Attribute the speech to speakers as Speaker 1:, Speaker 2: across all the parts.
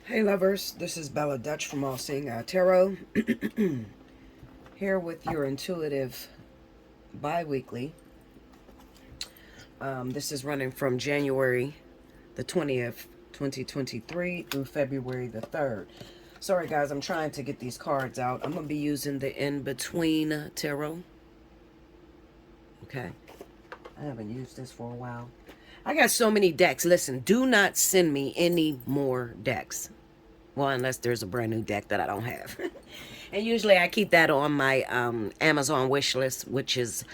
Speaker 1: Hey lovers, this is Bella Dutch from Allseeingeyetarot. Here with your intuitive bi-weekly. This is running from January the 20th, 2023 through February the 3rd. Sorry guys, I'm trying to get these cards out. I'm going to be using the In-Between Tarot. Okay. I haven't used this for a while. I got so many decks. Listen, do not send me any more decks. Well, unless there's a brand new deck that I don't have. And usually I keep that on my Amazon wish list, which is,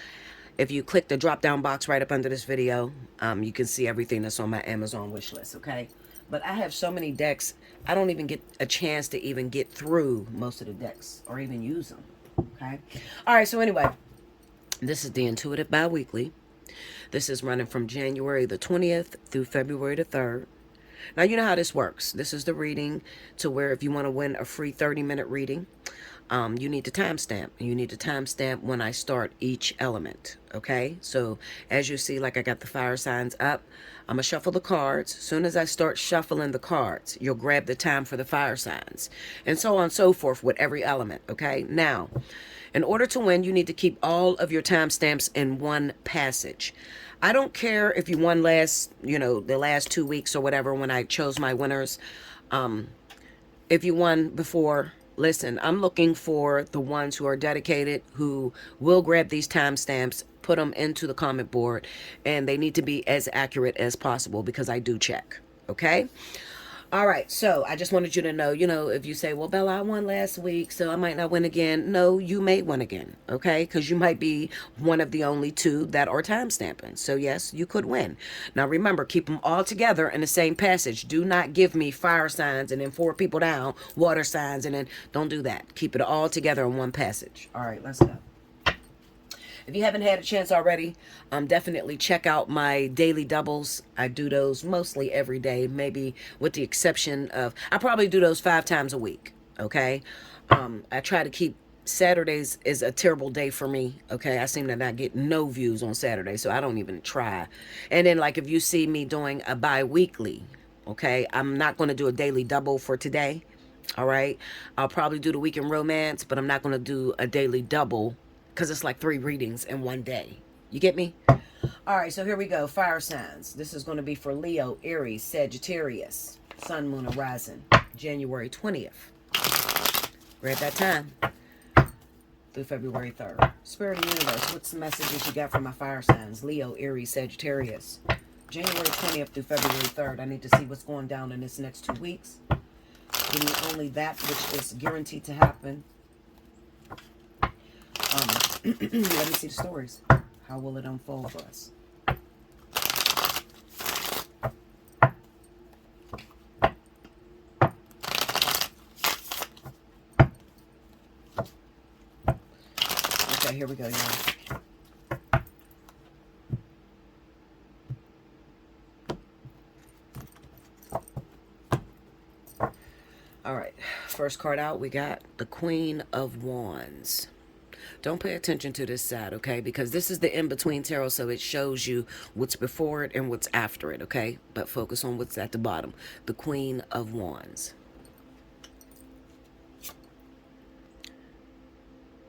Speaker 1: if you click the drop down box right up under this video, you can see everything that's on my Amazon wish list, okay? But I have so many decks, I don't even get a chance to even get through most of the decks or even use them, okay? All right, so anyway, this is the Intuitive Bi-Weekly. This is running from January the 20th through February the 3rd. Now, you know how this works. This is the reading to where if you want to win a free 30-minute reading, you need to timestamp. You need to timestamp when I start each element, okay? So, as you see, like I got the fire signs up, I'm going to shuffle the cards. As soon as I start shuffling the cards, you'll grab the time for the fire signs, and so on and so forth with every element, okay? Now, in order to win, you need to keep all of your timestamps in one passage. I don't care if you won the last 2 weeks or whatever when I chose my winners. If you won before, listen, I'm looking for the ones who are dedicated, who will grab these timestamps, put them into the comment board, and they need to be as accurate as possible because I do check, okay? All right, so I just wanted you to know, if you say, well, Bella, I won last week, so I might not win again. No, you may win again, okay? Because you might be one of the only two that are time stamping. So, yes, you could win. Now, remember, keep them all together in the same passage. Do not give me fire signs and then 4 people down, water signs, and then don't do that. Keep it all together in one passage. All right, let's go. If you haven't had a chance already, definitely check out my daily doubles. I do those mostly every day, maybe with the exception of, I probably do those 5 times a week, okay? I try to keep, Saturdays is a terrible day for me, okay? I seem to not get no views on Saturday, so I don't even try. And then, like, if you see me doing a bi-weekly, okay, I'm not going to do a daily double for today, all right? I'll probably do the weekend romance, but I'm not going to do a daily double because it's like 3 readings in one day. You get me? All right, so here we go. Fire signs. This is going to be for Leo, Aries, Sagittarius, Sun, Moon, and Rising, January 20th. We're at that time through February 3rd. Spirit of the Universe, what's the messages you got from my fire signs? Leo, Aries, Sagittarius, January 20th through February 3rd. I need to see what's going down in this next 2 weeks. Give me only that which is guaranteed to happen. Let me see the stories. How will it unfold for us? Okay, here we go, y'all. All right, first card out, we got the Queen of Wands. Don't pay attention to this side, okay? Because this is the in-between tarot, so it shows you what's before it and what's after it, okay? But focus on what's at the bottom. The Queen of Wands.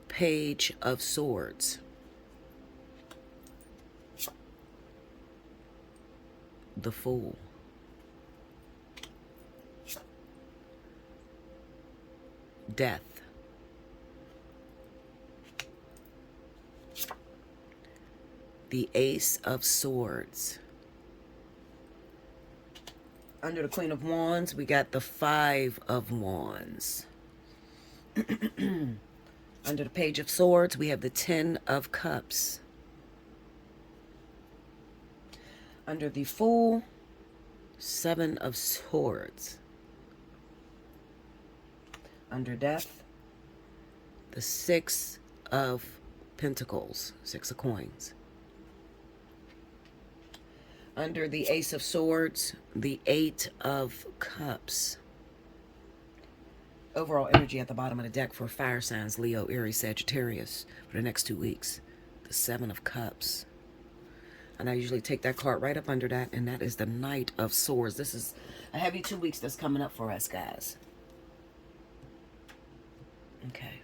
Speaker 1: Page of Swords. The Fool. Death. The Ace of Swords. Under the Queen of Wands, we got the 5 of Wands. Under the Page of Swords, we have the 10 of Cups. Under the Fool, 7 of Swords. Under Death, the 6 of Pentacles, 6 of Coins. Under the Ace of Swords, the 8 of Cups. Overall energy at the bottom of the deck for fire signs, Leo, Aries, Sagittarius, for the next 2 weeks. The 7 of Cups. And I usually take that card right up under that, and that is the Knight of Swords. This is a heavy 2 weeks that's coming up for us, guys. Okay.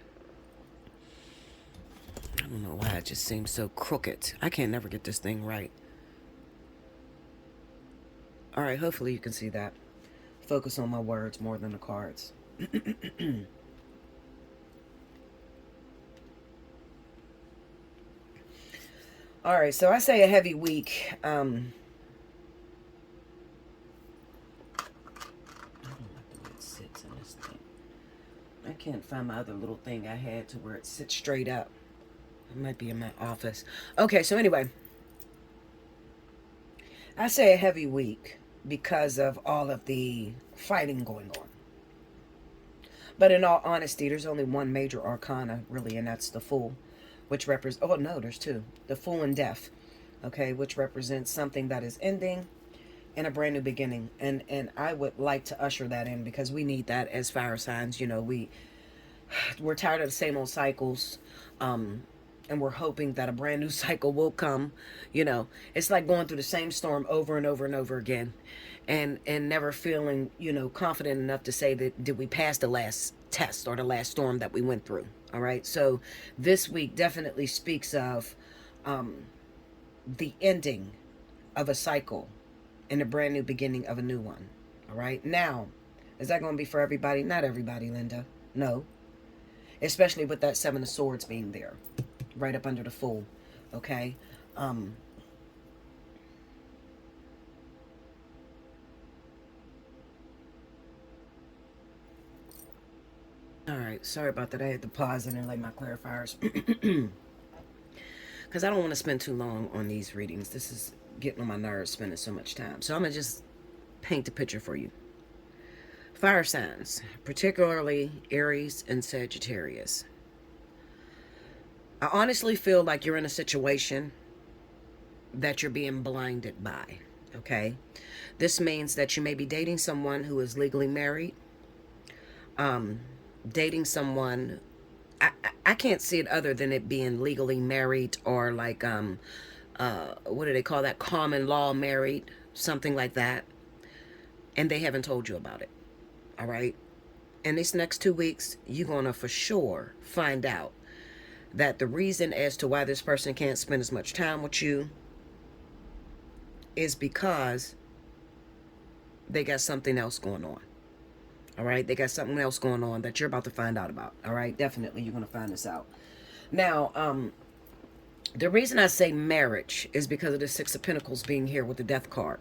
Speaker 1: I don't know why it just seems so crooked. I can't never get this thing right. All right, hopefully you can see that. Focus on my words more than the cards. All right, so I say a heavy week. I don't like the way it sits in this thing. I can't find my other little thing I had to where it sits straight up. It might be in my office. Okay, so anyway, I say a heavy week because of all of the fighting going on. But in all honesty, there's only one major arcana, really, and that's the Fool, which represents, oh no, there's two. The Fool and Death, okay, which represents something that is ending and a brand new beginning. And I would like to usher that in because we need that as fire signs. You know, we're tired of the same old cycles. And we're hoping that a brand new cycle will come. You know, it's like going through the same storm over and over and over again, and never feeling, you know, confident enough to say that did we pass the last test or the last storm that we went through. All right, so this week definitely speaks of the ending of a cycle and a brand new beginning of a new one. All right, now, is that going to be for everybody? Not everybody, Linda. No, especially with that Seven of Swords being there right up under the Fool. Okay, all right, sorry about that. I had to pause and lay my clarifiers because I don't want to spend too long on these readings. This is getting on my nerves, spending so much time. So I'm gonna just paint the picture for you. Fire signs, particularly Aries and Sagittarius. I honestly feel like you're in a situation that you're being blinded by, okay? This means that you may be dating someone who is legally married, dating someone, I can't see it other than it being legally married or like, what do they call that? Common law married, something like that. And they haven't told you about it, all right? In these next 2 weeks, you're going to for sure find out that the reason as to why this person can't spend as much time with you is because they got something else going on. All right, they got something else going on that you're about to find out about. All right, definitely you're going to find this out. Now, the reason I say marriage is because of the Six of Pentacles being here with the Death card.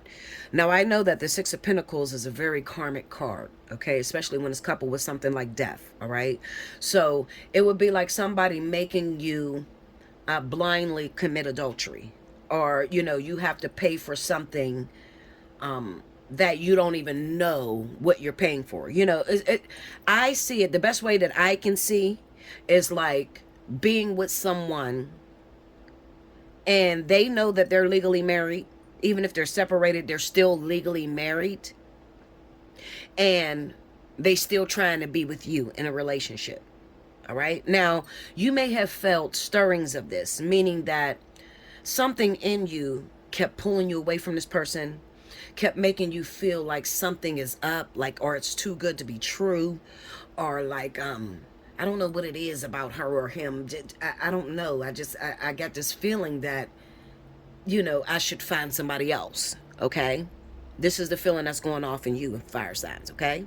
Speaker 1: Now, I know that the Six of Pentacles is a very karmic card, okay? Especially when it's coupled with something like death, all right? So it would be like somebody making you blindly commit adultery. Or, you know, you have to pay for something that you don't even know what you're paying for. You know, I see it, the best way that I can see is like being with someone and they know that they're legally married. Even if they're separated, they're still legally married. And they still trying to be with you in a relationship. All right. Now, you may have felt stirrings of this, meaning that something in you kept pulling you away from this person, kept making you feel like something is up, like, or it's too good to be true, or like, I don't know what it is about her or him. I don't know. I got this feeling that, you know, I should find somebody else. Okay. This is the feeling that's going off in you, fire signs. Okay.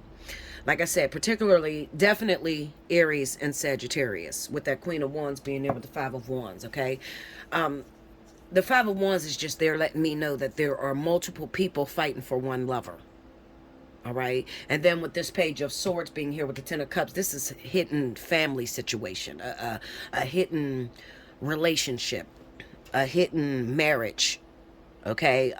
Speaker 1: Like I said, particularly, definitely Aries and Sagittarius, with that Queen of Wands being there with the Five of Wands. Okay. The Five of Wands is just there letting me know that there are multiple people fighting for one lover. All right. And then with this Page of Swords being here with the Ten of Cups, this is a hidden family situation, a hidden relationship, a hidden marriage. Okay.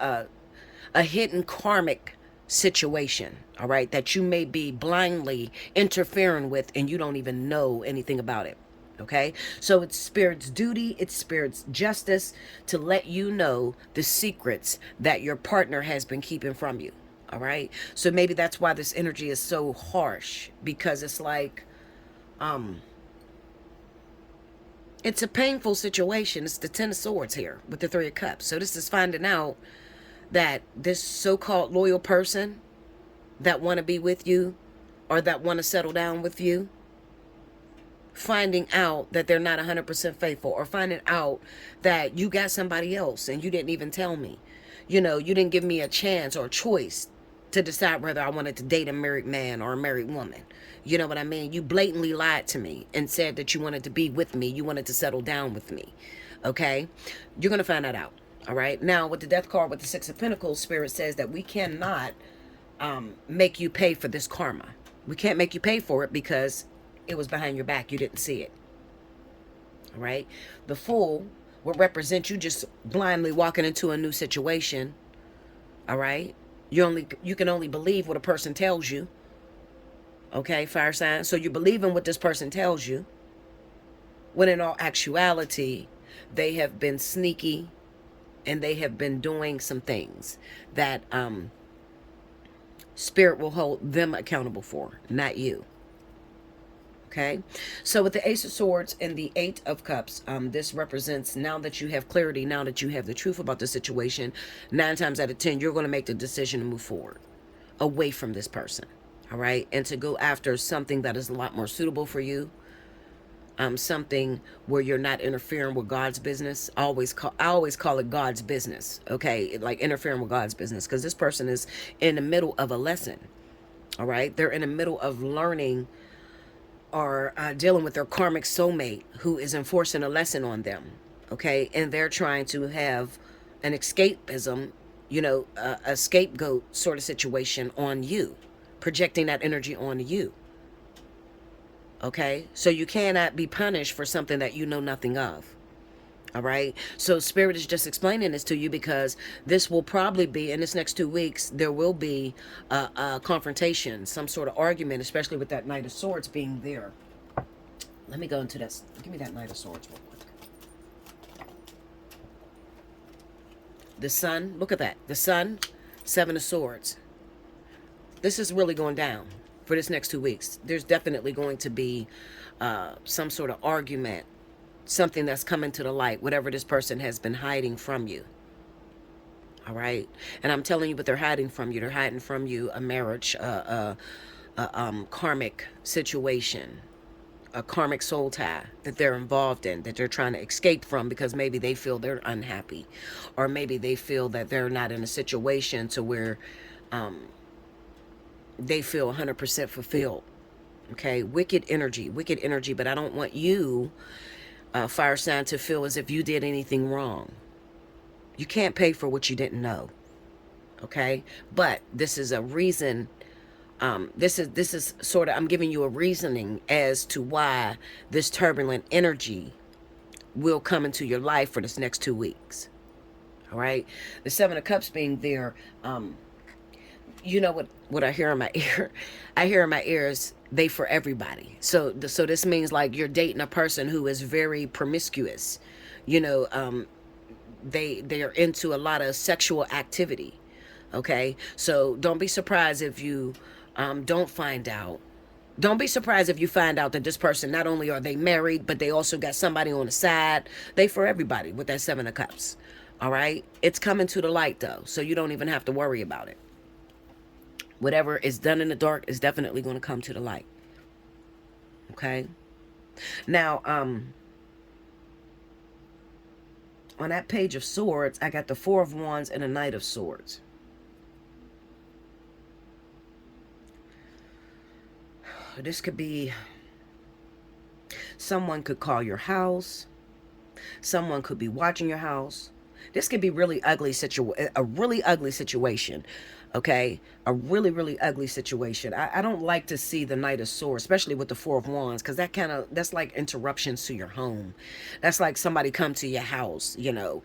Speaker 1: A hidden karmic situation. All right. That you may be blindly interfering with and you don't even know anything about it. Okay, so it's Spirit's duty, it's Spirit's justice to let you know the secrets that your partner has been keeping from you. All right, so maybe that's why this energy is so harsh, because it's like It's a painful situation. It's the Ten of Swords here with the Three of Cups. So this is finding out that this so-called loyal person that want to be with you or that want to settle down with you, finding out that they're not 100% faithful, or finding out that you got somebody else and you didn't even tell me. You know, you didn't give me a chance or a choice to decide whether I wanted to date a married man or a married woman. You know what I mean? You blatantly lied to me and said that you wanted to be with me. You wanted to settle down with me. Okay? You're going to find that out. All right? Now, with the Death card, with the Six of Pentacles, Spirit says that we cannot make you pay for this karma. We can't make you pay for it because it was behind your back. You didn't see it. All right? The Fool will represent you just blindly walking into a new situation. All right? You can only believe what a person tells you. Okay, fire sign. So you're believing what this person tells you, when in all actuality, they have been sneaky and they have been doing some things that Spirit will hold them accountable for, not you. Okay, so with the Ace of Swords and the Eight of Cups, this represents, now that you have clarity, now that you have the truth about the situation, 9 times out of 10, you're going to make the decision to move forward away from this person. All right, and to go after something that is a lot more suitable for you. Something where you're not interfering with God's business. I always call it God's business. Okay, like interfering with God's business, because this person is in the middle of a lesson. All right, they're in the middle of learning or dealing with their karmic soulmate who is enforcing a lesson on them. Okay, and they're trying to have an escapism, you know, a scapegoat sort of situation on you, projecting that energy on you. Okay, so you cannot be punished for something that you know nothing of. All right, so Spirit is just explaining this to you because this will probably be, in this next 2 weeks, there will be a confrontation, some sort of argument, especially with that Knight of Swords being there. Let me go into this. Give me that Knight of Swords real quick. The Sun, look at that. The Sun, Seven of Swords. This is really going down for this next 2 weeks. There's definitely going to be some sort of argument, something that's coming to the light, whatever this person has been hiding from you. All right, and I'm telling you what they're hiding from you. They're hiding from you a marriage, karmic situation, a karmic soul tie that they're involved in, that they're trying to escape from because maybe they feel they're unhappy, or maybe they feel that they're not in a situation to where they feel 100% fulfilled. Okay, wicked energy, but I don't want you, fire sign, to feel as if you did anything wrong. You can't pay for what you didn't know. Okay, but this is a reason. This is sort of, I'm giving you a reasoning as to why this turbulent energy will come into your life for this next 2 weeks. All right, the Seven of Cups being there. You know what I hear in my ear? I hear in my ears, they for everybody. So this means like you're dating a person who is very promiscuous. You know, they are into a lot of sexual activity. Okay, so don't be surprised if you don't find out. Don't be surprised if you find out that this person, not only are they married, but they also got somebody on the side. They for everybody with that Seven of Cups. All right, it's coming to the light though, so you don't even have to worry about it. Whatever is done in the dark is definitely going to come to the light. Okay. Now, on that Page of Swords, I got the Four of Wands and a Knight of Swords. This could be, someone could call your house. Someone could be watching your house. This could be a really ugly situation. Okay, a really ugly situation. I don't like to see the Knight of Swords, especially with the Four of Wands, because that's like interruptions to your home. That's like somebody come to your house, you know,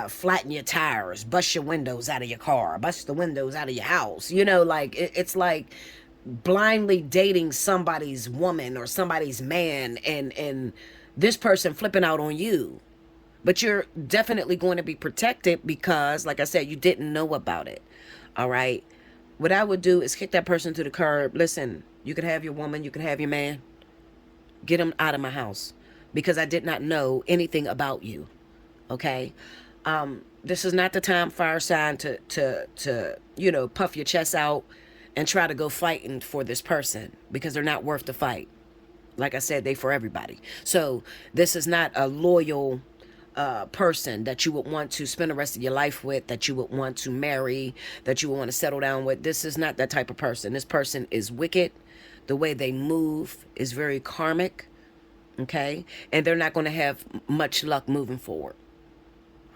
Speaker 1: flatten your tires, bust your windows out of your car, bust the windows out of your house. You know, like it's like blindly dating somebody's woman or somebody's man, and this person flipping out on you. But you're definitely going to be protected because, like I said, you didn't know about it. All right. What I would do is kick that person to the curb. Listen, you can have your woman, you can have your man. Get them out of my house. because I did not know anything about you. Okay. This is not the time, fire sign, to puff your chest out and try to go fighting for this person, because they're not worth the fight. Like I said, they for everybody. So this is not a loyal person that you would want to spend the rest of your life with, that you would want to marry, that you would want to settle down with. This is not that type of person. This person is wicked. The way they move is very karmic. Okay. And they're not going to have much luck moving forward.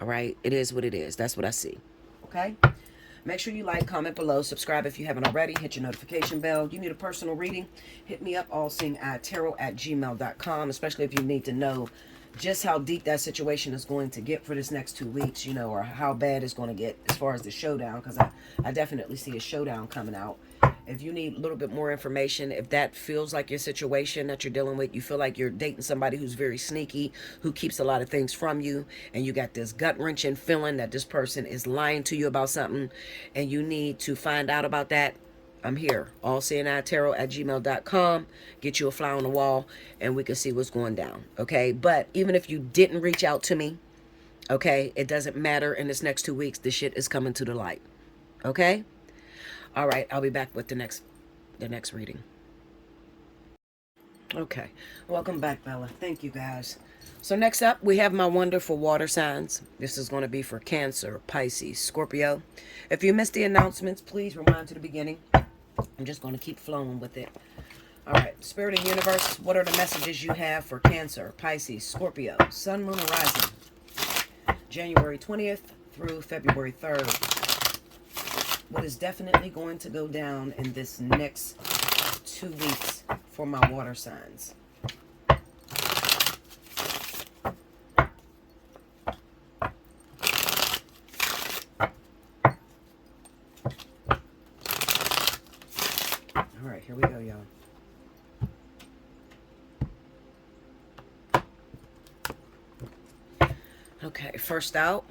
Speaker 1: All right. It is what it is. That's what I see. Okay. Make sure you like, comment below, subscribe if you haven't already, hit your notification bell. You need a personal reading, hit me up, allseeingeyetarot@gmail.com, especially if you need to know just how deep that situation is going to get for this next 2 weeks, or how bad it's going to get as far as the showdown, because I definitely see a showdown coming out. If you need a little bit more information, if that feels like your situation that you're dealing with, you feel like you're dating somebody who's very sneaky, who keeps a lot of things from you, and you got this gut-wrenching feeling that this person is lying to you about something, and you need to find out about that, I'm here. Allseeingeyetarot@gmail.com. Get you a fly on the wall, and we can see what's going down. Okay? But even if you didn't reach out to me, okay, it doesn't matter. In this next 2 weeks, the shit is coming to the light. Okay? All right, I'll be back with the next reading. Okay, welcome back, Bella. Thank you, guys. So next up, we have my wonderful water signs. This is going to be for Cancer, Pisces, Scorpio. If you missed the announcements, please rewind to the beginning. I'm just going to keep flowing with it. All right, Spirit and Universe, what are the messages you have for Cancer, Pisces, Scorpio, Sun, Moon, and Rising, January 20th through February 3rd? What is definitely going to go down in this next 2 weeks for my water signs? All right, here we go, y'all. Okay, first out,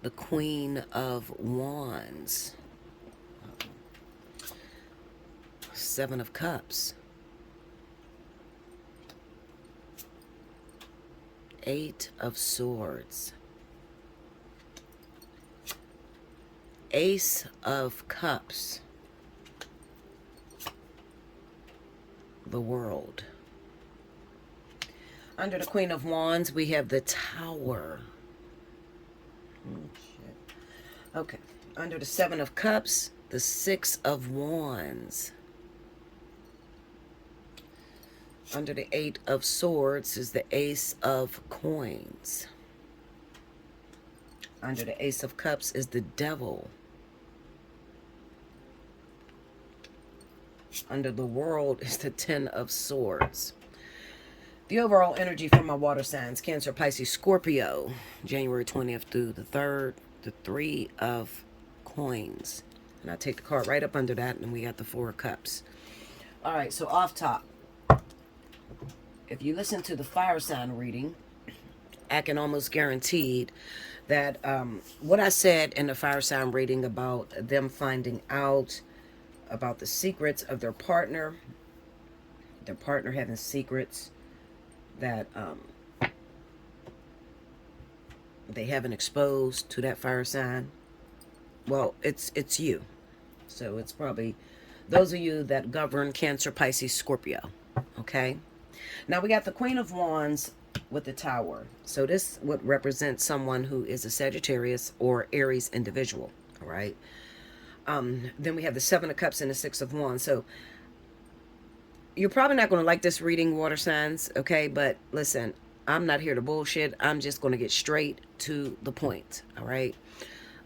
Speaker 1: the Queen of Wands. 7 of Cups. 8 of Swords. Ace of Cups. The World. Under the Queen of Wands, we have the Tower. Okay, under the 7 of Cups, the 6 of Wands. Under the 8 of Swords is the Ace of Coins. Under the Ace of Cups is the Devil. Under the World is the 10 of Swords. The overall energy for my water signs, Cancer, Pisces, Scorpio, January 20th through the 3rd, the 3 of Coins. And I take the card right up under that, and we got the 4 of Cups. All right, so off top, if you listen to the fire sign reading, I can almost guarantee that what I said in the fire sign reading about them finding out about the secrets of their partner having secrets that they haven't exposed to that fire sign. Well, it's you. So it's probably those of you that govern Cancer, Pisces, Scorpio. Okay? Now we got the Queen of Wands with the Tower. So this would represent someone who is a Sagittarius or Aries individual. All right? Then we have the 7 of Cups and the 6 of Wands. So you're probably not going to like this reading, water signs, okay? But listen, I'm not here to bullshit. I'm just going to get straight to the point, all right?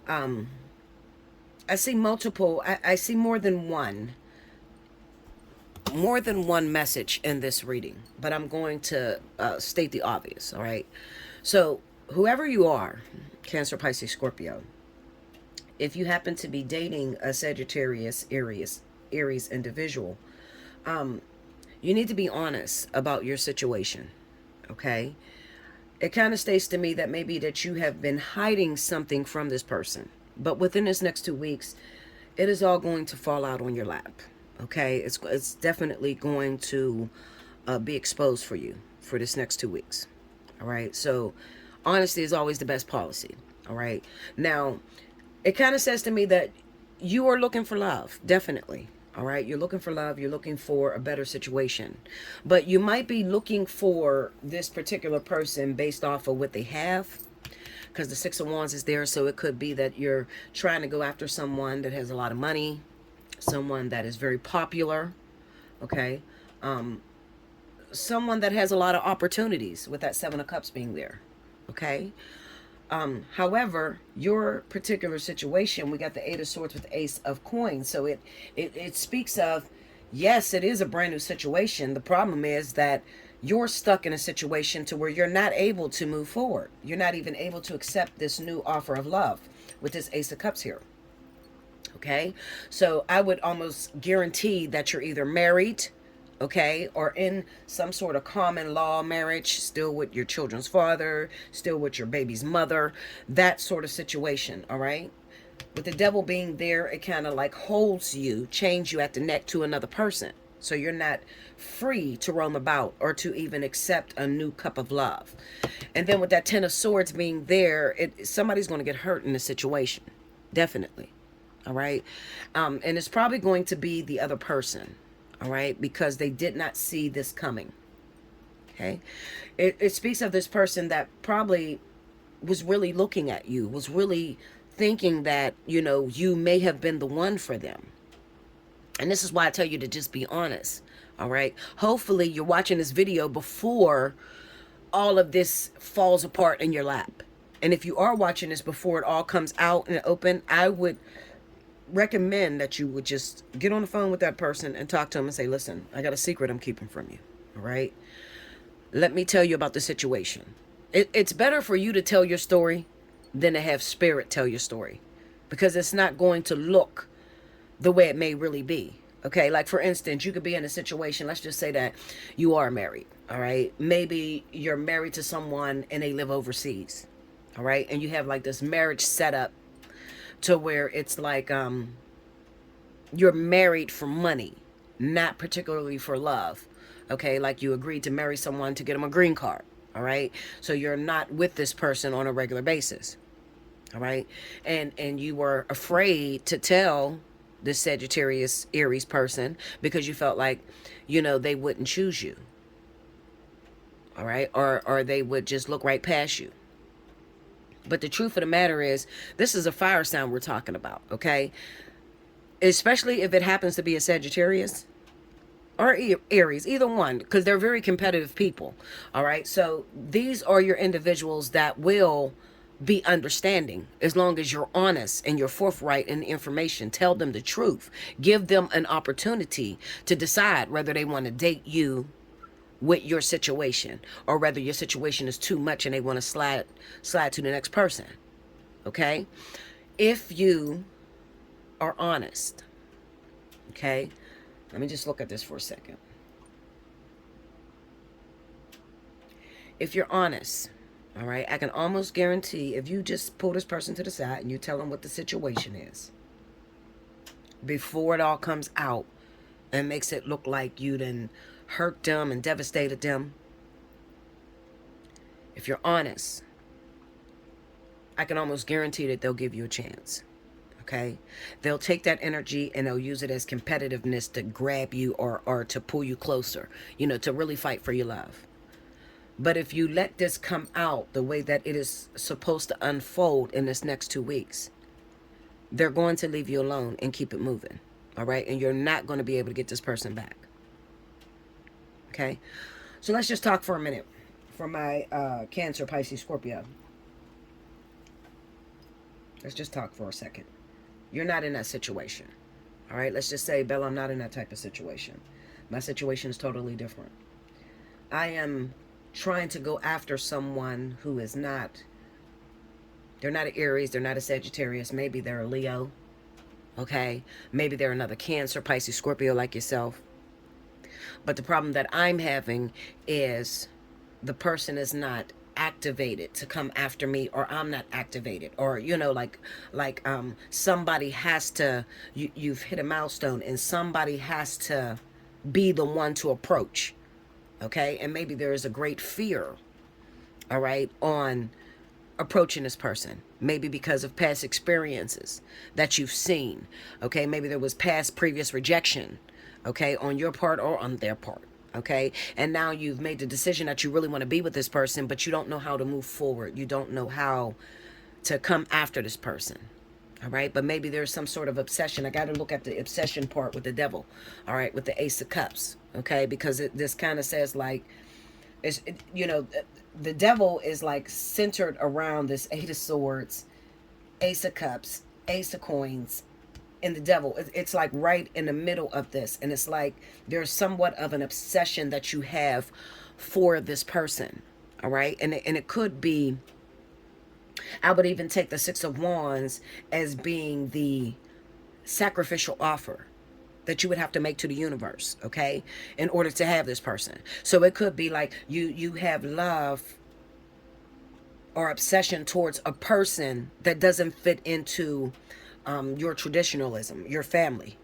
Speaker 1: I see multiple, I see more than one message in this reading, but I'm going to state the obvious, all right? So whoever you are, Cancer, Pisces, Scorpio, if you happen to be dating a Sagittarius, Aries individual, you need to be honest about your situation, okay? It kind of states to me that maybe that you have been hiding something from this person, but within this next 2 weeks, it is all going to fall out on your lap, okay? It's definitely going to be exposed for you for this next 2 weeks. All right. So honesty is always the best policy. All right. Now, it kind of says to me that you are looking for love. Definitely. All right. You're looking for love. You're looking for a better situation. But you might be looking for this particular person based off of what they have, because the Six of Wands is there. So it could be that you're trying to go after someone that has a lot of money, someone that is very popular, okay? Someone that has a lot of opportunities, with that Seven of Cups being there, okay? However, your particular situation, we got the Eight of Swords with the Ace of Coins. So it speaks of, yes, it is a brand new situation. The problem is that you're stuck in a situation to where you're not able to move forward. You're not even able to accept this new offer of love with this Ace of Cups here. Okay, so I would almost guarantee that you're either married, okay, or in some sort of common law marriage, still with your children's father, still with your baby's mother, that sort of situation. All right, with the Devil being there, it kind of like holds you, chains you at the neck to another person, so you're not free to roam about or to even accept a new cup of love. And then with that Ten of Swords being there, somebody's going to get hurt in the situation, definitely. All right, and it's probably going to be the other person. All right, because they did not see this coming. Okay, it speaks of this person that probably was really looking at you, was really thinking that, you know, you may have been the one for them. And this is why I tell you to just be honest. All right, hopefully you're watching this video before all of this falls apart in your lap. And if you are watching this before it all comes out in the open, I would recommend that you would just get on the phone with that person and talk to them and say, listen, I got a secret I'm keeping from you. All right, let me tell you about the situation. It's better for you to tell your story than to have spirit tell your story, because it's not going to look the way it may really be. Okay, like for instance, you could be in a situation, let's just say that you are married. All right, maybe you're married to someone and they live overseas. All right, and you have like this marriage setup to where it's like you're married for money, not particularly for love. Okay, like you agreed to marry someone to get them a green card. All right, so you're not with this person on a regular basis. All right, and you were afraid to tell this Sagittarius Aries person because you felt like, you know, they wouldn't choose you. All right, or they would just look right past you. But the truth of the matter is, this is a fire sign we're talking about, okay? Especially if it happens to be a Sagittarius or Aries, either one, because they're very competitive people, all right? So these are your individuals that will be understanding as long as you're honest and you're forthright in the information. Tell them the truth. Give them an opportunity to decide whether they want to date you with your situation, or whether your situation is too much and they want to slide to the next person. Okay, if you are honest, okay, let me just look at this for a second. If you're honest, all right, I can almost guarantee if you just pull this person to the side and you tell them what the situation is before it all comes out and makes it look like you done hurt them and devastated them. If you're honest, I can almost guarantee that they'll give you a chance. Okay, they'll take that energy and they'll use it as competitiveness to grab you or to pull you closer, you know, to really fight for your love. But if you let this come out the way that it is supposed to unfold in this next 2 weeks, they're going to leave you alone and keep it moving. All right, and you're not going to be able to get this person back. Okay, so let's just talk for a minute for my Cancer, Pisces, Scorpio. Let's just talk for a second. You're not in that situation. All right, let's just say, Bella, I'm not in that type of situation. My situation is totally different. I am trying to go after someone who is not, they're not an Aries, they're not a Sagittarius, maybe they're a Leo. Okay, maybe they're another Cancer, Pisces, Scorpio like yourself. But the problem that I'm having is the person is not activated to come after me, or I'm not activated, or, you know, like somebody has to, you've hit a milestone and somebody has to be the one to approach. Okay. And maybe there is a great fear, all right, on approaching this person. Maybe because of past experiences that you've seen. Okay. Maybe there was past previous rejection, okay, on your part or on their part. Okay. And now you've made the decision that you really want to be with this person, but you don't know how to move forward. You don't know how to come after this person. All right. But maybe there's some sort of obsession. I got to look at the obsession part with the devil. All right. With the Ace of Cups. Okay. Because this kind of says like, the devil is like centered around this Eight of Swords, Ace of Cups, Ace of Coins, and the devil. It's like right in the middle of this. And it's like there's somewhat of an obsession that you have for this person. All right. And it could be, I would even take the Six of Wands as being the sacrificial offer that you would have to make to the universe, okay, in order to have this person. So it could be like you have love or obsession towards a person that doesn't fit into your traditionalism, your family,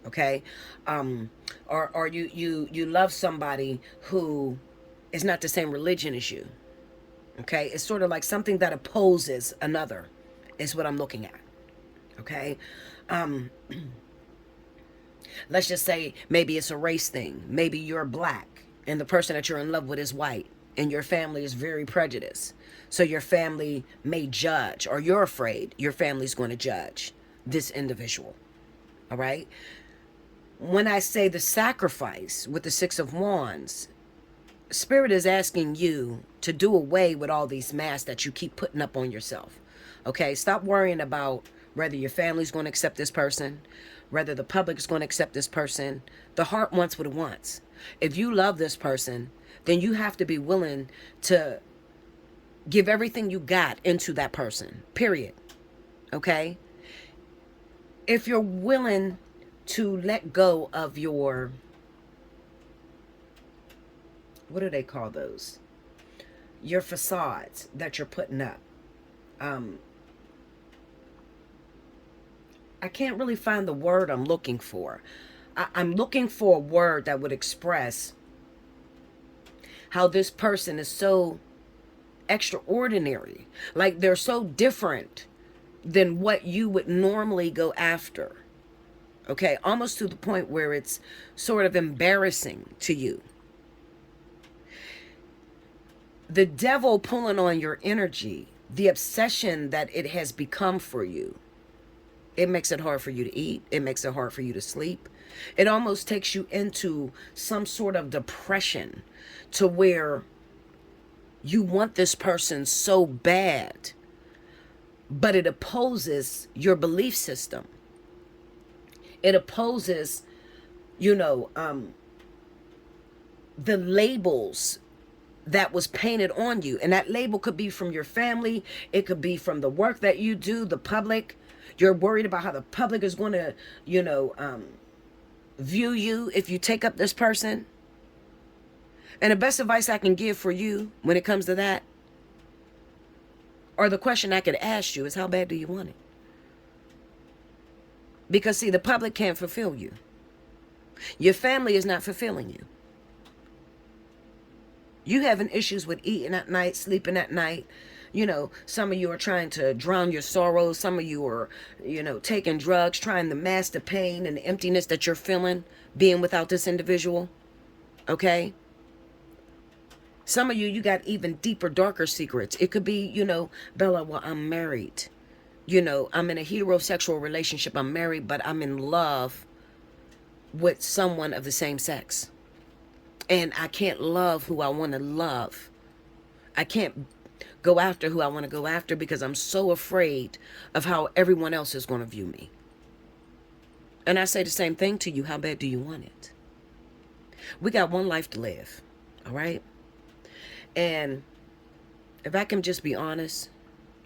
Speaker 1: okay, or you love somebody who is not the same religion as you, okay. It's sort of like something that opposes another is what I'm looking at, okay. Let's just say maybe it's a race thing. Maybe you're black and the person that you're in love with is white and your family is very prejudiced. So your family may judge, or you're afraid your family's going to judge this individual. All right. When I say the sacrifice with the Six of Wands, Spirit is asking you to do away with all these masks that you keep putting up on yourself. Okay. Stop worrying about whether your family's going to accept this person, whether the public is going to accept this person. The heart wants what it wants. If you love this person, then you have to be willing to give everything you got into that person, period. Okay? If you're willing to let go of your, what do they call those? Your facades that you're putting up. I can't really find the word I'm looking for. I'm looking for a word that would express how this person is so extraordinary. Like they're so different than what you would normally go after. Okay, almost to the point where it's sort of embarrassing to you. The devil pulling on your energy, the obsession that it has become for you. It makes it hard for you to eat. It makes it hard for you to sleep. It almost takes you into some sort of depression to where you want this person so bad, but it opposes your belief system. It opposes, the labels that was painted on you. And that label could be from your family. It could be from the work that you do, the public. You're worried about how the public is going to, view you if you take up this person. And the best advice I can give for you when it comes to that, or the question I could ask you is, how bad do you want it? Because, see, the public can't fulfill you. Your family is not fulfilling you. You having issues with eating at night, sleeping at night. Some of you are trying to drown your sorrows. Some of you are, taking drugs, trying to mask the pain and the emptiness that you're feeling being without this individual. Okay? Some of you got even deeper, darker secrets. It could be, Bella, well, I'm married. I'm in a heterosexual relationship. I'm married, but I'm in love with someone of the same sex. And I can't love who I want to love. I can't go after who I want to go after because I'm so afraid of how everyone else is going to view me. And I say the same thing to you. How bad do you want it? We got one life to live. All right? And if I can just be honest,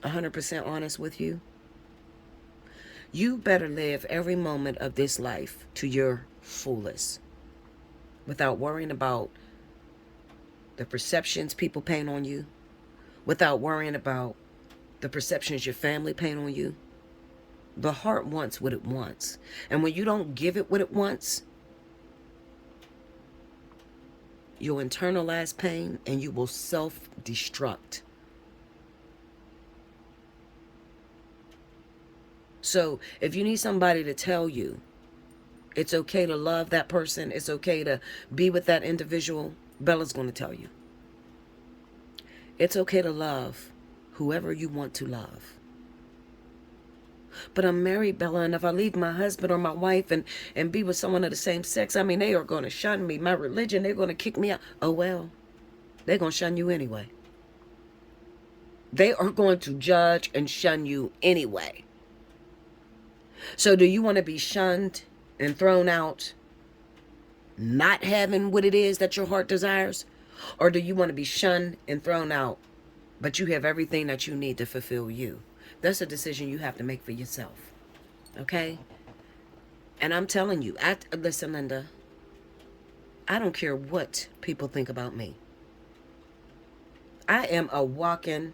Speaker 1: 100% honest with you, you better live every moment of this life to your fullest without worrying about the perceptions people paint on you, without worrying about the perceptions your family paint on you. The heart wants what it wants. And when you don't give it what it wants, you'll internalize pain and you will self-destruct. So if you need somebody to tell you it's okay to love that person, it's okay to be with that individual, Bella's going to tell you. It's okay to love whoever you want to love. But I'm married, Bella, and if I leave my husband or my wife and be with someone of the same sex, I mean, they are going to shun me. My religion, they're going to kick me out. Oh, well, they're going to shun you anyway. They are going to judge and shun you anyway. So do you want to be shunned and thrown out, not having what it is that your heart desires? Or do you want to be shunned and thrown out, but you have everything that you need to fulfill you? That's a decision you have to make for yourself. Okay? And I'm telling you, listen, Linda, I don't care what people think about me. I am a walking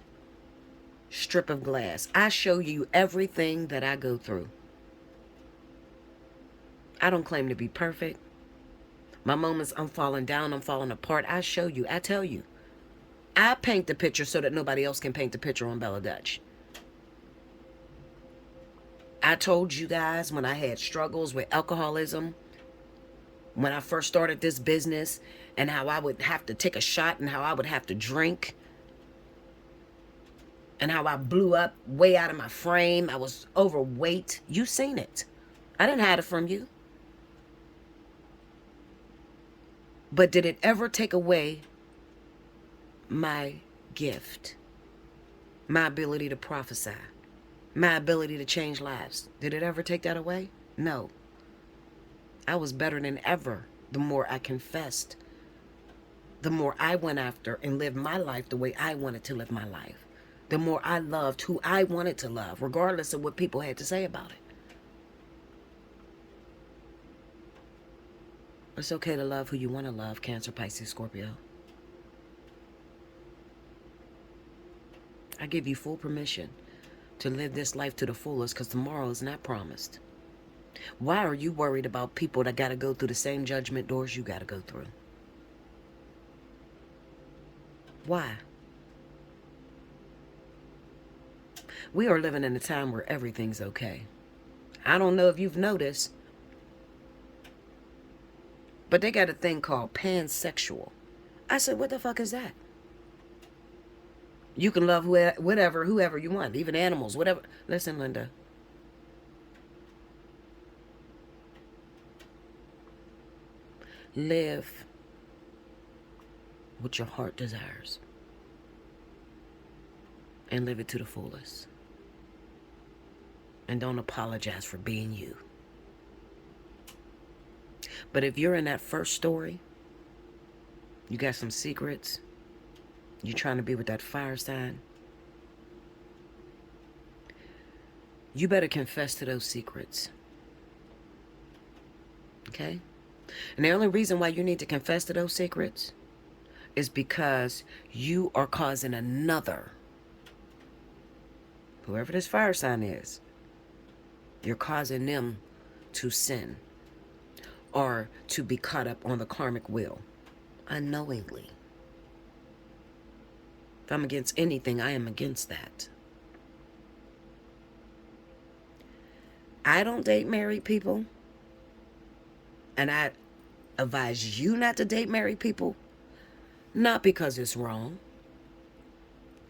Speaker 1: strip of glass. I show you everything that I go through. I don't claim to be perfect. My moments I'm falling down, I'm falling apart. I show you, I tell you. I paint the picture so that nobody else can paint the picture on Bella Dutch. I told you guys when I had struggles with alcoholism, when I first started this business, and how I would have to take a shot and how I would have to drink, and how I blew up way out of my frame. I was overweight. You seen it. I didn't hide it from you. But did it ever take away my gift, my ability to prophesy, my ability to change lives? Did it ever take that away? No. I was better than ever the more I confessed, the more I went after and lived my life the way I wanted to live my life, the more I loved who I wanted to love, regardless of what people had to say about it. It's okay to love who you want to love, Cancer, Pisces, Scorpio. I give you full permission to live this life to the fullest, because tomorrow is not promised. Why are you worried about people that got to go through the same judgment doors you got to go through? Why? We are living in a time where everything's okay. I don't know if you've noticed, but they got a thing called pansexual. I said, what the fuck is that? You can love whoever you want, even animals, whatever. Listen, Linda. Live what your heart desires. And live it to the fullest. And don't apologize for being you. But if you're in that first story, you got some secrets, you're trying to be with that fire sign, you better confess to those secrets. Okay? And the only reason why you need to confess to those secrets is because you are causing another, whoever this fire sign is, you're causing them to sin or to be caught up on the karmic wheel unknowingly. If I'm against anything, I am against that. I don't date married people, and I advise you not to date married people, not because it's wrong.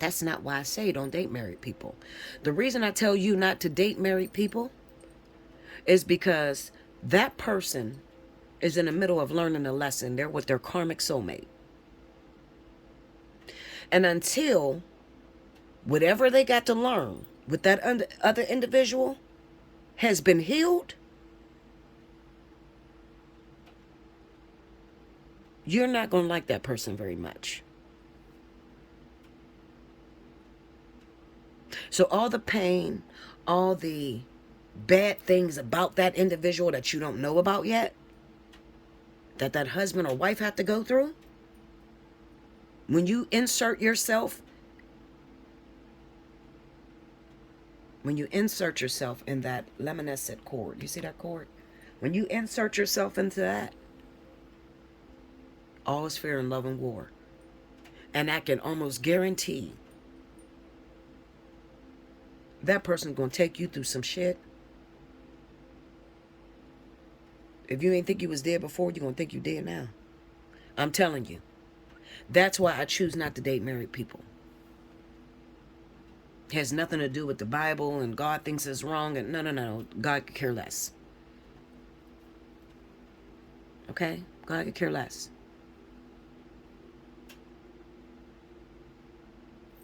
Speaker 1: That's not why I say don't date married people. The reason I tell you not to date married people is because that person is in the middle of learning a lesson. They're with their karmic soulmate. And until whatever they got to learn with that other individual has been healed, you're not going to like that person very much. So all the pain, all the bad things about that individual that you don't know about yet, that husband or wife have to go through, when you insert yourself in that luminescent cord, you see that cord? When you insert yourself into that, All is fear and love and war. And I can almost guarantee that person's going to take you through some shit. If you ain't think you was dead before, you're going to think you dead now. I'm telling you. That's why I choose not to date married people. It has nothing to do with the Bible and God thinks it's wrong. And no. God could care less. Okay? God could care less.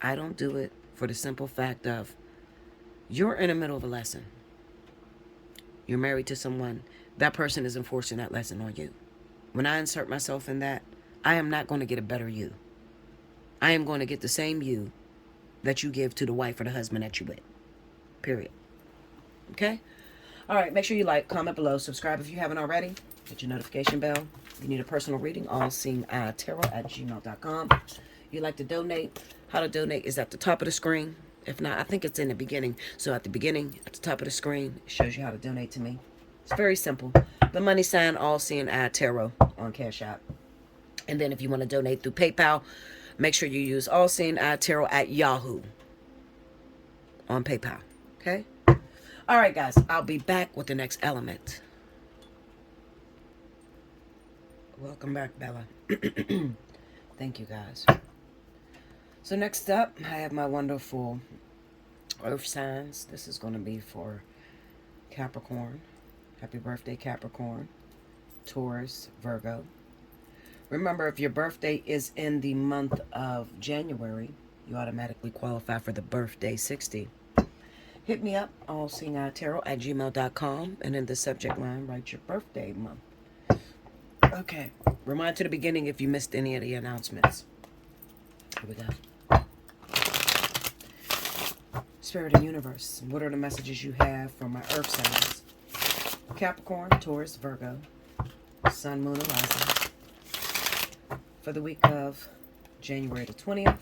Speaker 1: I don't do it for the simple fact of you're in the middle of a lesson. You're married to someone. That person is enforcing that lesson on you. When I insert myself in that, I am not going to get a better you. I am going to get the same you that you give to the wife or the husband that you with. Period. Okay? All right. Make sure you like, comment below, subscribe if you haven't already. Hit your notification bell. If you need a personal reading, Allseeingeyetarot@gmail.com. You like to donate. How to donate is at the top of the screen. If not, I think it's in the beginning. So at the beginning, at the top of the screen, it shows you how to donate to me. It's very simple. The money sign, Allseeingeyetarot on Cash App. And then if you want to donate through PayPal, make sure you use Allseeingeyetarot at Yahoo on PayPal. Okay? All right, guys. I'll be back with the next element. Welcome back, Bella. Thank you, guys. So next up, I have my wonderful earth signs. This is going to be for Capricorn. Happy birthday, Capricorn. Taurus, Virgo. Remember, if your birthday is in the month of January, you automatically qualify for the birthday 60. Hit me up, allseeingeyetarot@gmail.com, and in the subject line, write your birthday month. Okay. Remind to the beginning if you missed any of the announcements. Here we go. Spirit and Universe, what are the messages you have for my earth signs? Capricorn, Taurus, Virgo, Sun, Moon, and Rising. For the week of January the 20th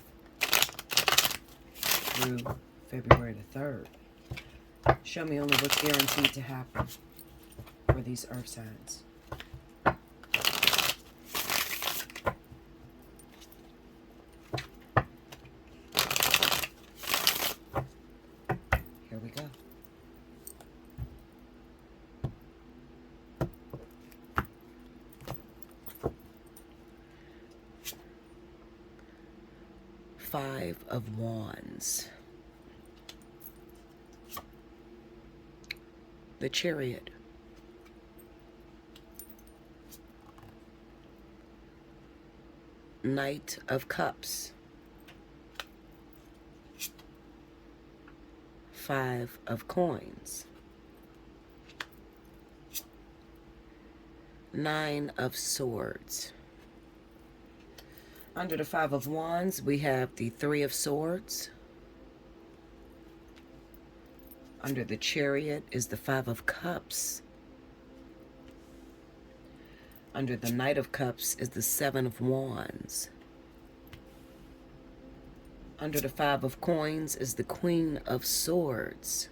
Speaker 1: through February the 3rd. Show me only what's guaranteed to happen for these earth signs. Here we go. Five of Wands. The Chariot. Knight of Cups. Five of Coins. Nine of Swords. Under the Five of Wands, we have the Three of Swords. Under the Chariot is the Five of Cups. Under the Knight of Cups is the Seven of Wands. Under the Five of Coins is the Queen of Swords.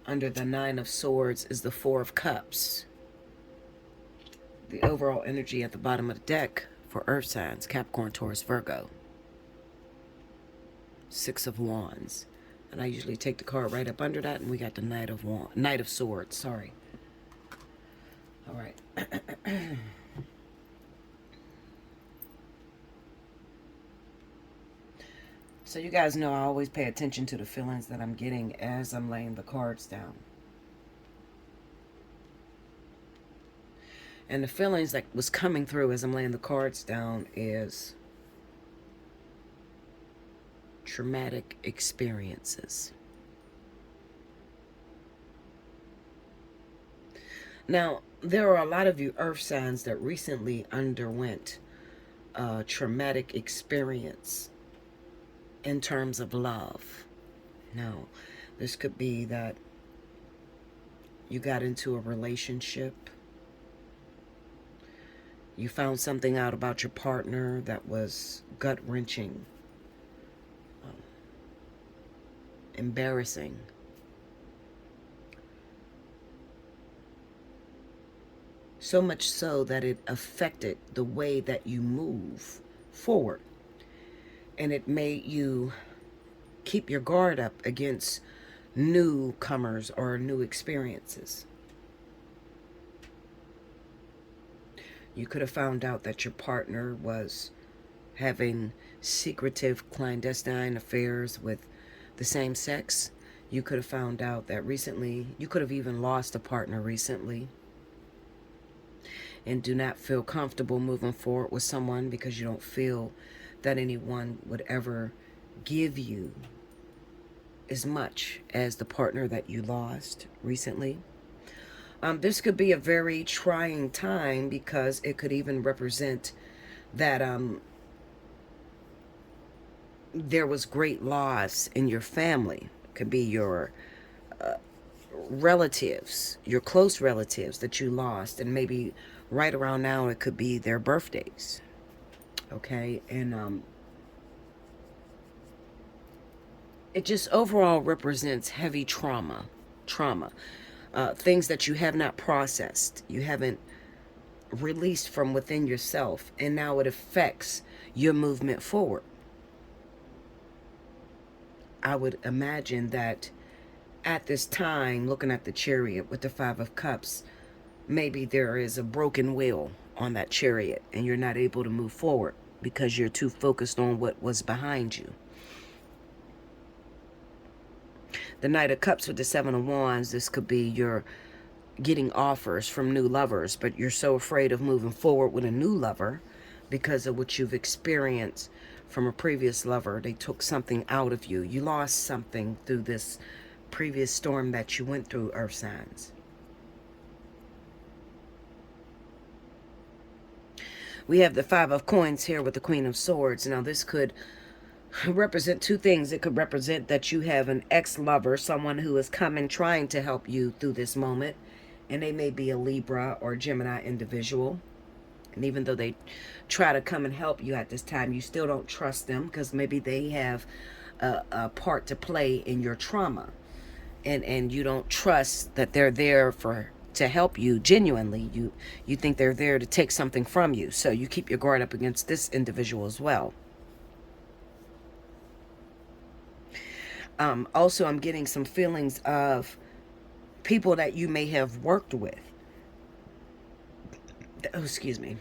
Speaker 1: Under the Nine of Swords is the Four of Cups. The overall energy at the bottom of the deck for earth signs, Capricorn, Taurus, Virgo. Six of Wands. And I usually take the card right up under that, and we got the Knight of Swords, sorry. All right. So you guys know I always pay attention to the feelings that I'm getting as I'm laying the cards down. And the feelings that was coming through as I'm laying the cards down is traumatic experiences. Now, there are a lot of you earth signs that recently underwent a traumatic experience in terms of love. Now, this could be that you got into a relationship. You found something out about your partner that was gut-wrenching, embarrassing. So much so that it affected the way that you move forward. And it made you keep your guard up against newcomers or new experiences. You could have found out that your partner was having secretive, clandestine affairs with the same sex. You could have found out that recently, you could have even lost a partner recently and do not feel comfortable moving forward with someone because you don't feel that anyone would ever give you as much as the partner that you lost recently. This could be a very trying time because it could even represent that there was great loss in your family. It could be your relatives, your close relatives that you lost, and maybe right around now it could be their birthdays. Okay, and it just overall represents heavy trauma, things that you have not processed, you haven't released from within yourself, and now it affects your movement forward. I would imagine that at this time, looking at the chariot with the Five of Cups, maybe there is a broken wheel on that chariot and you're not able to move forward because you're too focused on what was behind you. The Knight of Cups with the Seven of Wands, this could be you're getting offers from new lovers, but you're so afraid of moving forward with a new lover because of what you've experienced from a previous lover. They took something out of you. You lost something through this previous storm that you went through, earth signs. We have the Five of Coins here with the Queen of Swords. Now this could represent two things. It could represent that you have an ex-lover, someone who is coming trying to help you through this moment, and they may be a Libra or Gemini individual. And even though they try to come and help you at this time, you still don't trust them because maybe they have a part to play in your trauma, and you don't trust that they're there to help you genuinely. You think they're there to take something from you, so you keep your guard up against this individual as well. Also, I'm getting some feelings of people that you may have worked with. Oh, excuse me.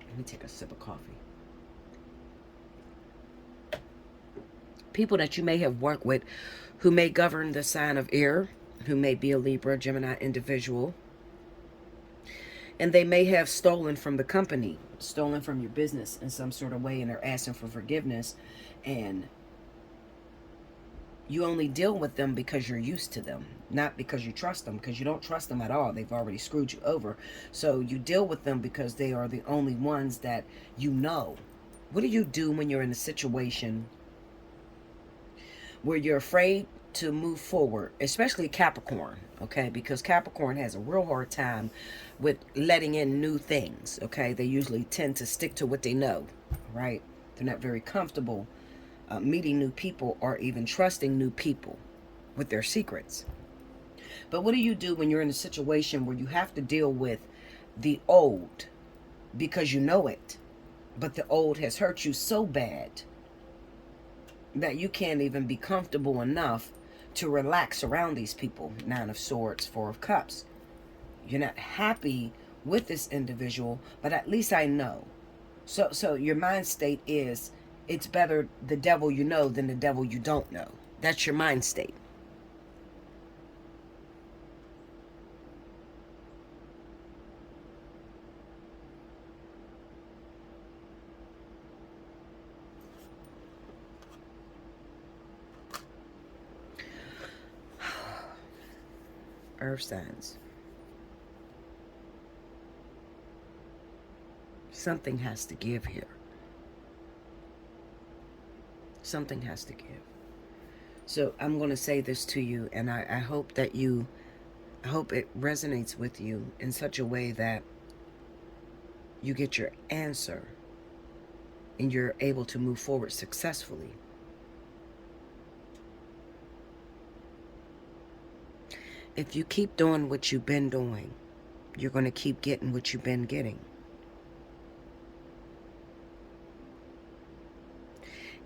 Speaker 1: Let me take a sip of coffee. People that you may have worked with who may govern the sign of air, who may be a Libra, Gemini individual. And they may have stolen from the company, stolen from your business in some sort of way, and they're asking for forgiveness. And you only deal with them because you're used to them, not because you trust them, because you don't trust them at all. They've already screwed you over. So you deal with them because they are the only ones that you know. What do you do when you're in a situation where you're afraid to move forward, especially Capricorn, okay? Because Capricorn has a real hard time with letting in new things, okay? They usually tend to stick to what they know, right? They're not very comfortable meeting new people or even trusting new people with their secrets. But what do you do when you're in a situation where you have to deal with the old because you know it, but the old has hurt you so bad that you can't even be comfortable enough to relax around these people? Nine of Swords, Four of Cups. You're not happy with this individual, but at least I know. So your mind state is, it's better the devil you know than the devil you don't know. That's your mind state. Earth signs. Something has to give here. Something has to give. So I'm going to say this to you, and I hope that I hope it resonates with you in such a way that you get your answer and you're able to move forward successfully. If you keep doing what you've been doing, you're going to keep getting what you've been getting.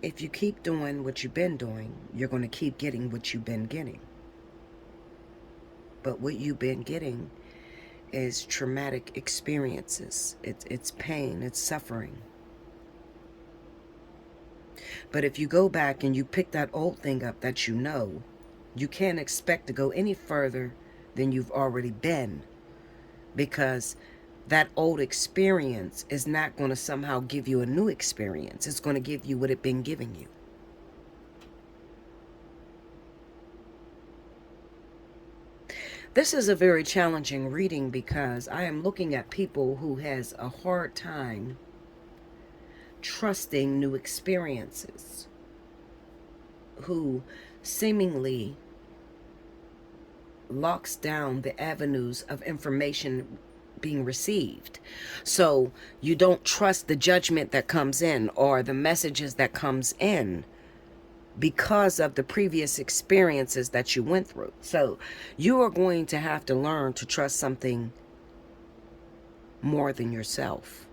Speaker 1: If you keep doing what you've been doing, you're going to keep getting what you've been getting. But what you've been getting is traumatic experiences. It's pain, it's suffering. But if you go back and you pick that old thing up that you can't expect to go any further than you've already been, because that old experience is not going to somehow give you a new experience. It's going to give you what it's been giving you. This is a very challenging reading because I am looking at people who has a hard time trusting new experiences, who seemingly locks down the avenues of information being received. So you don't trust the judgment that comes in or the messages that comes in because of the previous experiences that you went through. So you are going to have to learn to trust something more than yourself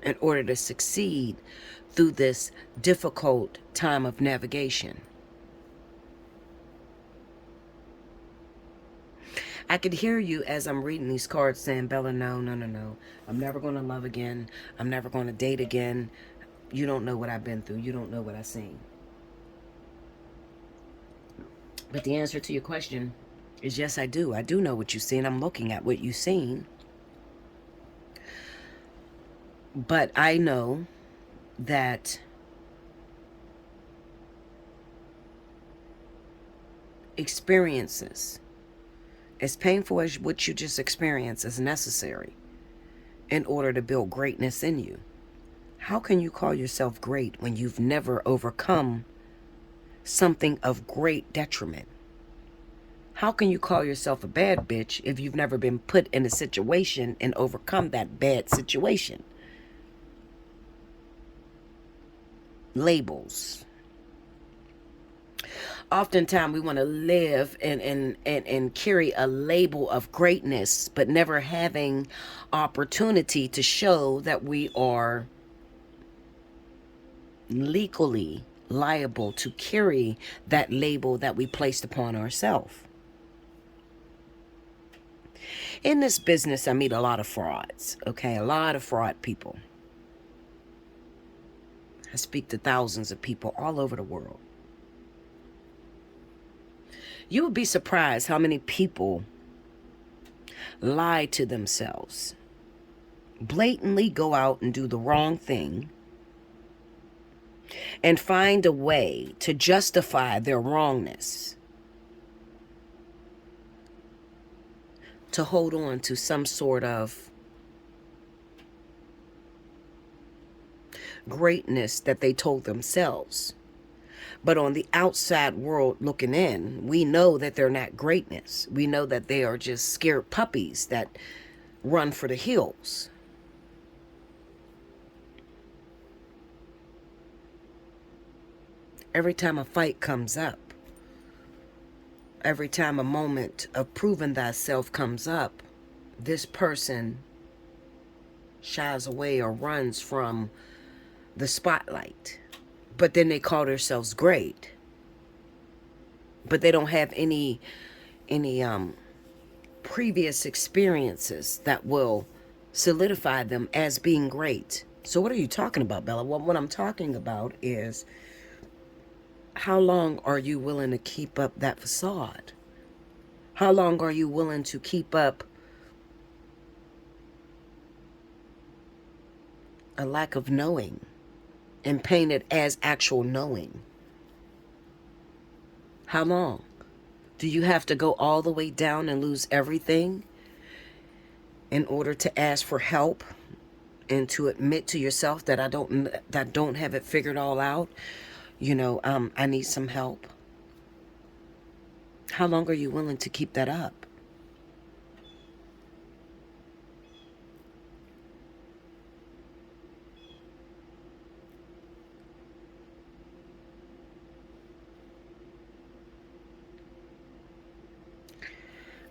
Speaker 1: in order to succeed through this difficult time of navigation. I could hear you as I'm reading these cards saying, Bella, no. I'm never going to love again. I'm never going to date again. You don't know what I've been through. You don't know what I've seen. But the answer to your question is yes, I do. I do know what you've seen. I'm looking at what you've seen. But I know that experiences, as painful as what you just experienced, is necessary in order to build greatness in you. How can you call yourself great when you've never overcome something of great detriment? How can you call yourself a bad bitch if you've never been put in a situation and overcome that bad situation? Labels. Oftentimes we want to live and carry a label of greatness, but never having opportunity to show that we are legally liable to carry that label that we placed upon ourselves. In this business, I meet a lot of frauds, okay? A lot of fraud people. I speak to thousands of people all over the world. You would be surprised how many people lie to themselves, blatantly go out and do the wrong thing, and find a way to justify their wrongness, to hold on to some sort of greatness that they told themselves. But on the outside world looking in, we know that they're not greatness. We know that they are just scared puppies that run for the hills. Every time a fight comes up, every time a moment of proving thyself comes up, this person shies away or runs from the spotlight. But then they call themselves great. But they don't have any previous experiences that will solidify them as being great. So what are you talking about, Bella? Well, what I'm talking about is, how long are you willing to keep up that facade? How long are you willing to keep up a lack of knowing and paint it as actual knowing? How long? Do you have to go all the way down and lose everything in order to ask for help and to admit to yourself that I don't have it figured all out? I need some help. How long are you willing to keep that up?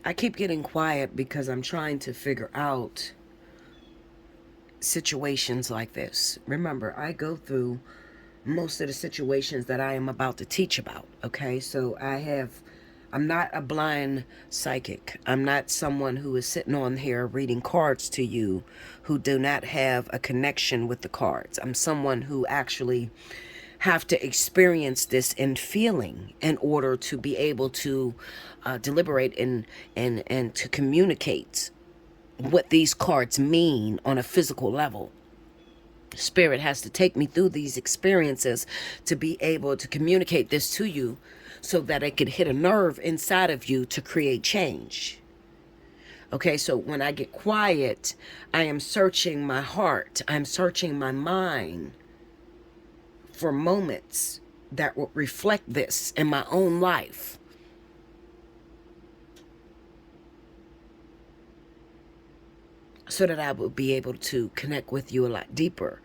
Speaker 1: I keep getting quiet because I'm trying to figure out situations like this. Remember, I go through most of the situations that I am about to teach about. Okay, so I'm not a blind psychic. I'm not someone who is sitting on here reading cards to you who do not have a connection with the cards. I'm someone who actually have to experience this in feeling in order to be able to deliberate and to communicate what these cards mean on a physical level. Spirit has to take me through these experiences to be able to communicate this to you so that it could hit a nerve inside of you to create change. Okay, so when I get quiet, I am searching my heart, I'm searching my mind for moments that will reflect this in my own life. So that I will be able to connect with you a lot deeper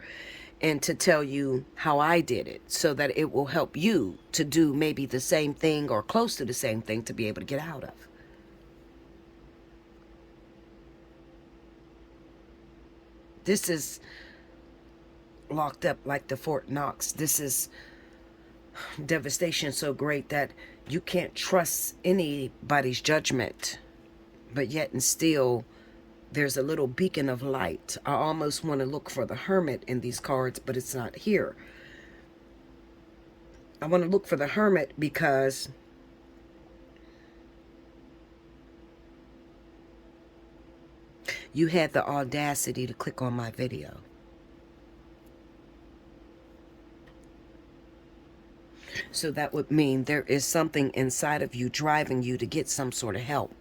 Speaker 1: and to tell you how I did it so that it will help you to do maybe the same thing or close to the same thing to be able to get out of. This is locked up like the Fort Knox. This is devastation so great that you can't trust anybody's judgment, but yet and still there's a little beacon of light. I almost want to look for the Hermit in these cards, but it's not here. I want to look for the Hermit because you had the audacity to click on my video. So that would mean there is something inside of you driving you to get some sort of help.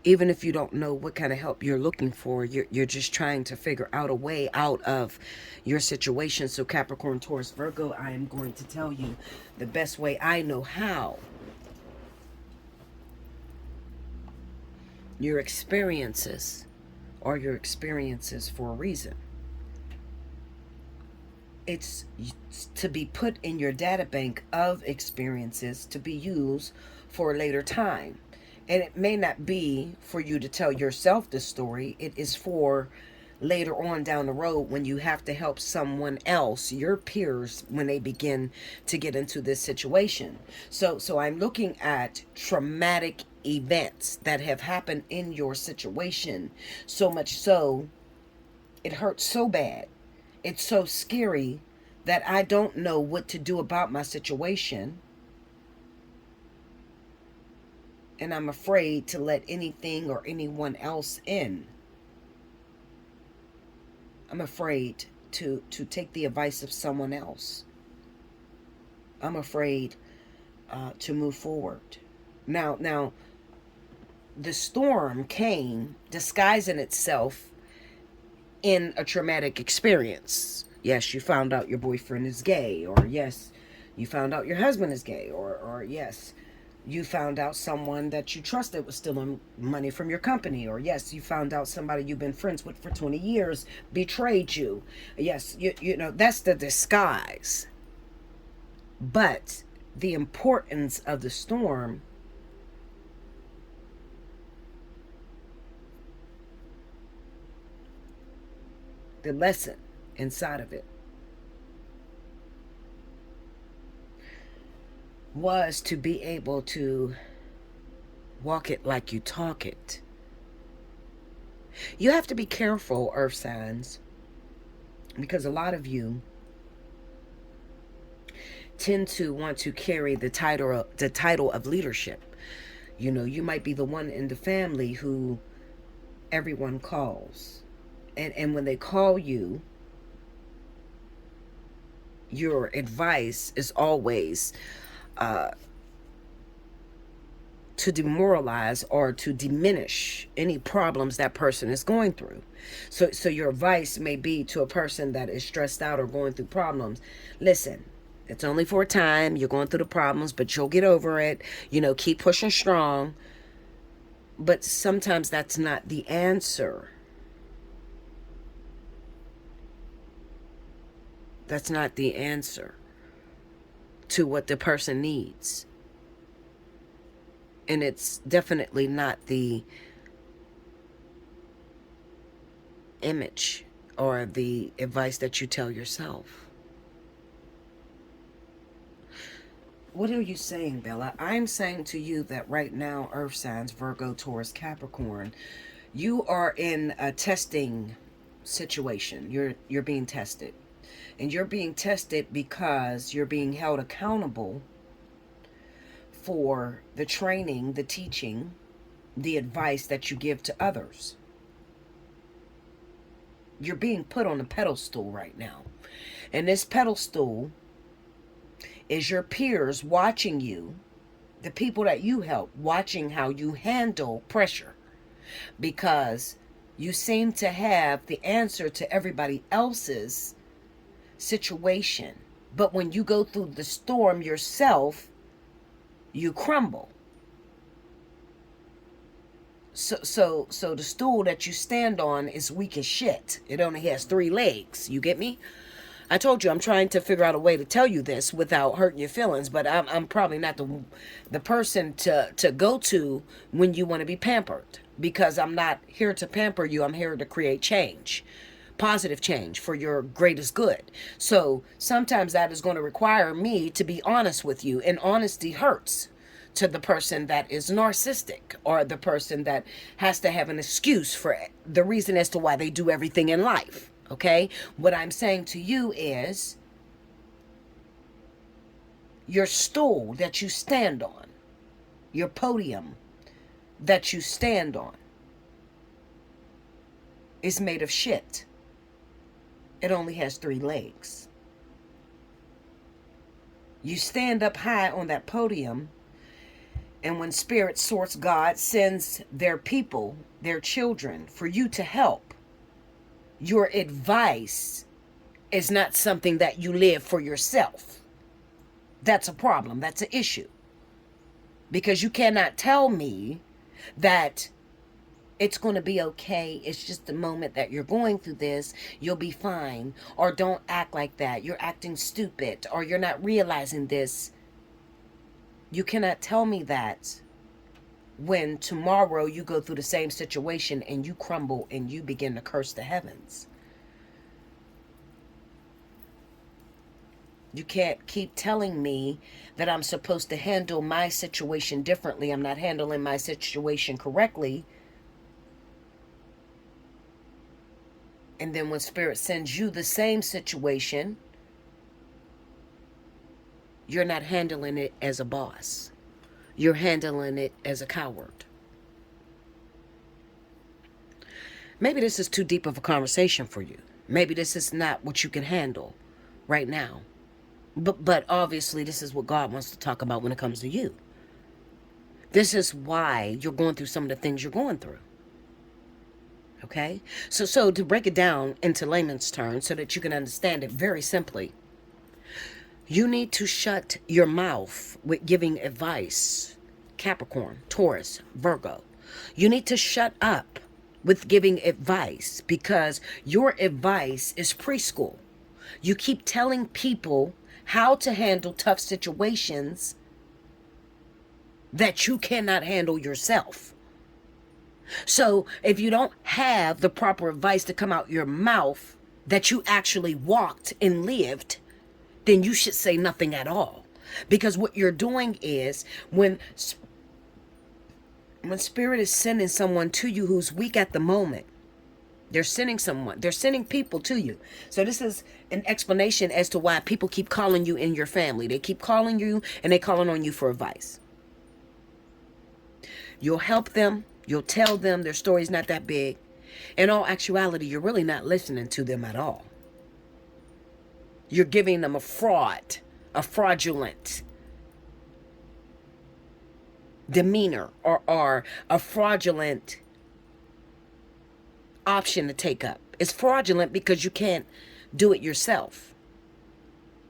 Speaker 1: Even if you don't know what kind of help you're looking for, you're just trying to figure out a way out of your situation. So Capricorn, Taurus, Virgo, I am going to tell you the best way I know how. Your experiences are your experiences for a reason. It's to be put in your data bank of experiences to be used for a later time. And it may not be for you to tell yourself the story. It is for later on down the road when you have to help someone else, your peers, when they begin to get into this situation. So I'm looking at traumatic events that have happened in your situation, so much so it hurts so bad. It's so scary that I don't know what to do about my situation. And I'm afraid to let anything or anyone else in. I'm afraid to take the advice of someone else. I'm afraid to move forward. Now, the storm came disguising itself in a traumatic experience. Yes, you found out your boyfriend is gay, or yes, you found out your husband is gay, or yes, you found out someone that you trusted was stealing money from your company, or yes, you found out somebody you've been friends with for 20 years betrayed you. Yes, you know, that's the disguise. But the importance of the storm the lesson inside of it was to be able to walk it like you talk it. You have to be careful, earth signs, because a lot of you tend to want to carry the title of leadership. You know, you might be the one in the family who everyone calls. And when they call you, your advice is always to demoralize or to diminish any problems that person is going through. So your advice may be to a person that is stressed out or going through problems. Listen, it's only for a time. You're going through the problems, but you'll get over it. You know, keep pushing strong. But sometimes that's not the answer. That's not the answer to what the person needs. And it's definitely not the image or the advice that you tell yourself. What are you saying, Bella? I'm saying to you that right now, Earth signs, Virgo, Taurus, Capricorn, you are in a testing situation. You're being tested. And you're being tested because you're being held accountable for the training, the teaching, the advice that you give to others. You're being put on a pedestal right now. And this pedestal is your peers watching you, the people that you help, watching how you handle pressure. Because you seem to have the answer to everybody else's situation. But when you go through the storm yourself, you crumble. So the stool that you stand on is weak as shit. It only has 3 legs. You get me? I told you I'm trying to figure out a way to tell you this without hurting your feelings, but I'm probably not the person to go to when you want to be pampered, because I'm not here to pamper you. I'm here to create change, positive change for your greatest good. So sometimes that is going to require me to be honest with you, and honesty hurts to the person that is narcissistic, or the person that has to have an excuse for the reason as to why they do everything in life. Okay? What I'm saying to you is, your stool that you stand on, your podium that you stand on, is made of shit. It only has 3 legs. You stand up high on that podium, and when Spirit, Source, God sends their people, their children, for you to help, your advice is not something that you live for yourself. That's a problem. That's an issue. Because you cannot tell me that it's going to be okay. It's just the moment that you're going through this. You'll be fine. Or don't act like that. You're acting stupid. Or you're not realizing this. You cannot tell me that when tomorrow you go through the same situation and you crumble and you begin to curse the heavens. You can't keep telling me that I'm supposed to handle my situation differently. I'm not handling my situation correctly. And then when Spirit sends you the same situation, you're not handling it as a boss. You're handling it as a coward. Maybe this is too deep of a conversation for you. Maybe this is not what you can handle right now. But obviously this is what God wants to talk about when it comes to you. This is why you're going through some of the things you're going through. Okay? So to break it down into layman's terms so that you can understand it very simply, you need to shut your mouth with giving advice. Capricorn, Taurus, Virgo. You need to shut up with giving advice, because your advice is preschool. You keep telling people how to handle tough situations that you cannot handle yourself. So if you don't have the proper advice to come out your mouth that you actually walked and lived, then you should say nothing at all. Because what you're doing is, when Spirit is sending someone to you who's weak at the moment, they're sending people to you. So this is an explanation as to why people keep calling you in your family. They keep calling you and they're calling on you for advice. You'll help them. You'll tell them their story's not that big. In all actuality, you're really not listening to them at all. You're giving them a fraudulent demeanor, or a fraudulent option to take up. It's fraudulent because you can't do it yourself.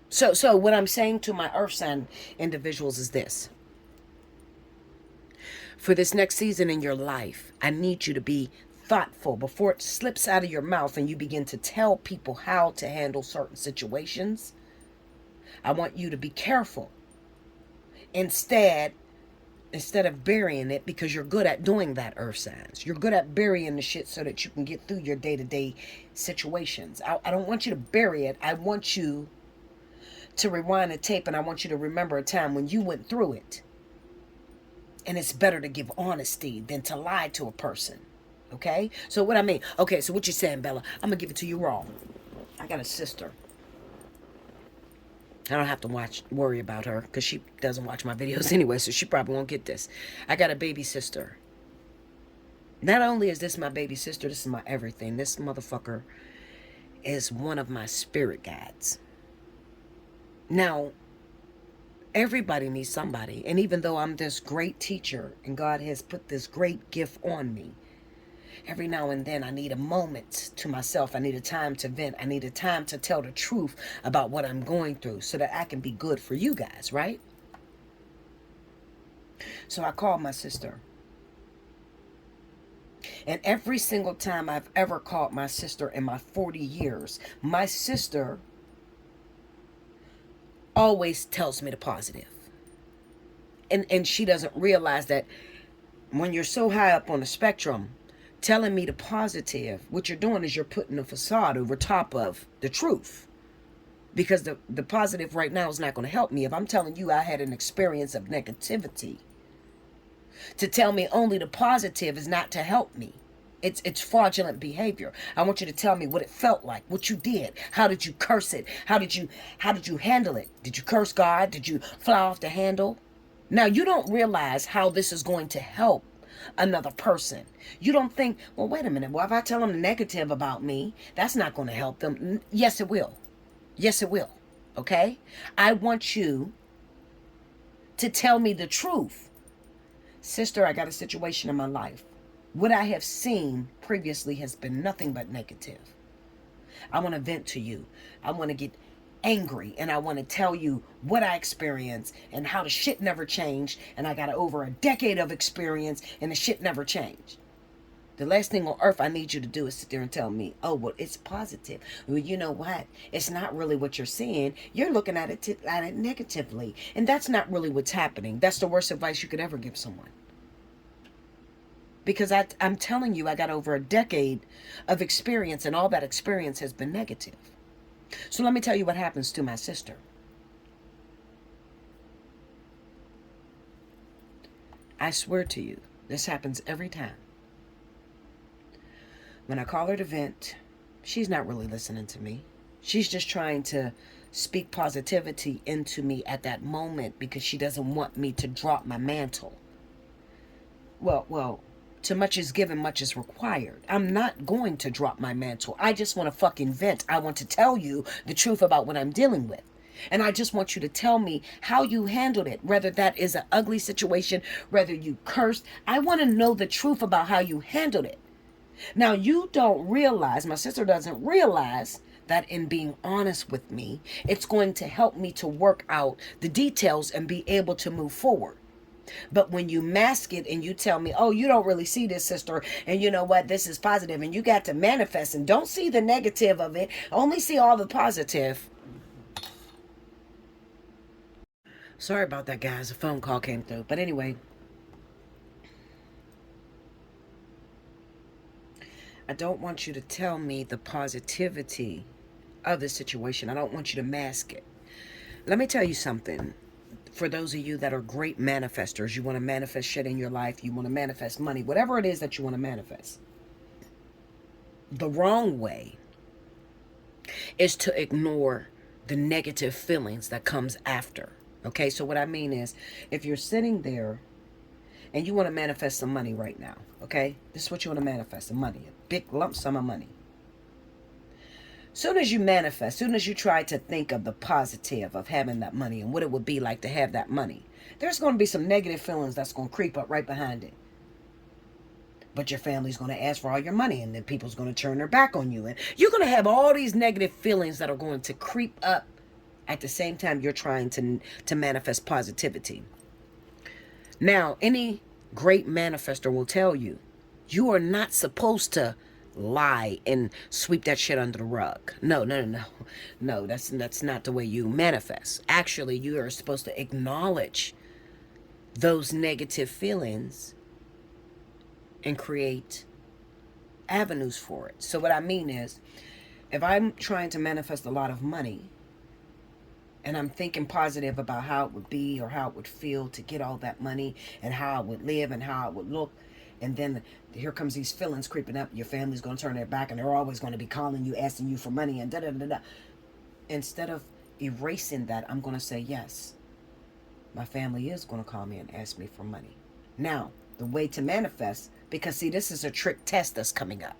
Speaker 1: So what I'm saying to my earth sign individuals is this. For this next season in your life, I need you to be thoughtful before it slips out of your mouth and you begin to tell people how to handle certain situations. I want you to be careful. Instead, instead of burying it, because you're good at doing that, earth signs. You're good at burying the shit so that you can get through your day-to-day situations. I don't want you to bury it. I want you to rewind the tape, and I want you to remember a time when you went through it. And it's better to give honesty than to lie to a person. Okay? So what I mean, okay, so what you saying, Bella? I'm going to give it to you raw. I got a sister. I don't have to worry about her because she doesn't watch my videos anyway, so she probably won't get this. I got a baby sister. Not only is this my baby sister, this is my everything. This motherfucker is one of my spirit guides. Now, everybody needs somebody. And even though I'm this great teacher and God has put this great gift on me, every now and then I need a moment to myself. I need a time to vent. I need a time to tell the truth about what I'm going through so that I can be good for you guys, right? So I called my sister. And every single time I've ever called my sister in my 40 years, my sister always tells me the positive. And she doesn't realize that when you're so high up on the spectrum, telling me the positive, what you're doing is you're putting a facade over top of the truth. Because the positive right now is not going to help me. If I'm telling you I had an experience of negativity, to tell me only the positive is not to help me. It's fraudulent behavior. I want you to tell me what it felt like, what you did. How did you curse it? How did you handle it? Did you curse God? Did you fly off the handle? Now, you don't realize how this is going to help another person. You don't think, well, wait a minute. Well, if I tell them negative about me, that's not going to help them. Yes, it will. Yes, it will. Okay? I want you to tell me the truth. Sister, I got a situation in my life. What I have seen previously has been nothing but negative. I want to vent to you. I want to get angry, and I want to tell you what I experienced and how the shit never changed, and I got over a decade of experience and the shit never changed. The last thing on earth I need you to do is sit there and tell me, oh, well, it's positive. Well, you know what? It's not really what you're seeing. You're looking at it negatively, and that's not really what's happening. That's the worst advice you could ever give someone. Because I'm telling you, I got over a decade of experience, and all that experience has been negative. So let me tell you what happens to my sister. I swear to you, this happens every time. When I call her to vent, she's not really listening to me. She's just trying to speak positivity into me at that moment because she doesn't want me to drop my mantle. Well, too much is given, much is required. I'm not going to drop my mantle. I just want to fucking vent. I want to tell you the truth about what I'm dealing with. And I just want you to tell me how you handled it, whether that is an ugly situation, whether you cursed. I want to know the truth about how you handled it. Now, you don't realize, my sister doesn't realize that in being honest with me, it's going to help me to work out the details and be able to move forward. But when you mask it and you tell me, oh, you don't really see this, sister, and you know what, this is positive, and you got to manifest and don't see the negative of it, only see all the positive. Sorry about that, guys. A phone call came through. But anyway, I don't want you to tell me the positivity of the situation. I don't want you to mask it. Let me tell you something. For those of you that are great manifestors, you want to manifest shit in your life, you want to manifest money, whatever it is that you want to manifest. The wrong way is to ignore the negative feelings that comes after. Okay, so what I mean is, if you're sitting there and you want to manifest some money right now, okay? This is what you want to manifest, some money, a big lump sum of money. Soon as you manifest, soon as you try to think of the positive of having that money and what it would be like to have that money, there's going to be some negative feelings that's going to creep up right behind it. But your family's going to ask for all your money, and then people's going to turn their back on you. And you're going to have all these negative feelings that are going to creep up at the same time you're trying to manifest positivity. Now, any great manifestor will tell you, you are not supposed to lie and sweep that shit under the rug. No, that's not the way you manifest. Actually, you are supposed to acknowledge those negative feelings and create avenues for it. So what I mean is, if I'm trying to manifest a lot of money and I'm thinking positive about how it would be or how it would feel to get all that money and how I would live and how I would look, and then here comes these feelings creeping up, your family's going to turn their back and they're always going to be calling you, asking you for money and da-da-da-da. Instead of erasing that, I'm going to say, yes, my family is going to call me and ask me for money. Now, the way to manifest, because see, this is a trick test that's coming up.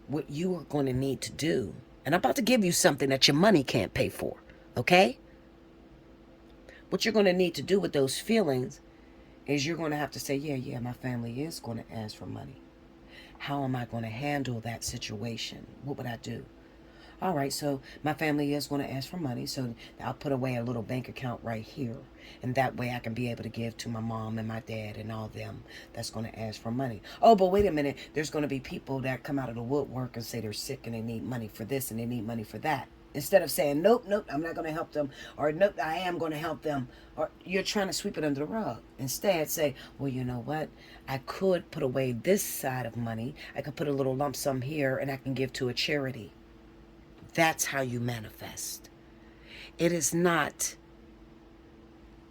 Speaker 1: What you are going to need to do, and I'm about to give you something that your money can't pay for, okay? What you're going to need to do with those feelings is you're going to have to say, yeah, my family is going to ask for money. How am I going to handle that situation? What would I do? All right, so my family is going to ask for money, so I'll put away a little bank account right here, and that way I can be able to give to my mom and my dad and all them that's going to ask for money. Oh, but wait a minute, there's going to be people that come out of the woodwork and say they're sick and they need money for this and they need money for that. Instead of saying, nope, I'm not going to help them, or nope, I am going to help them, or you're trying to sweep it under the rug. Instead, say, well, you know what? I could put away this side of money. I could put a little lump sum here and I can give to a charity. That's how you manifest. It is not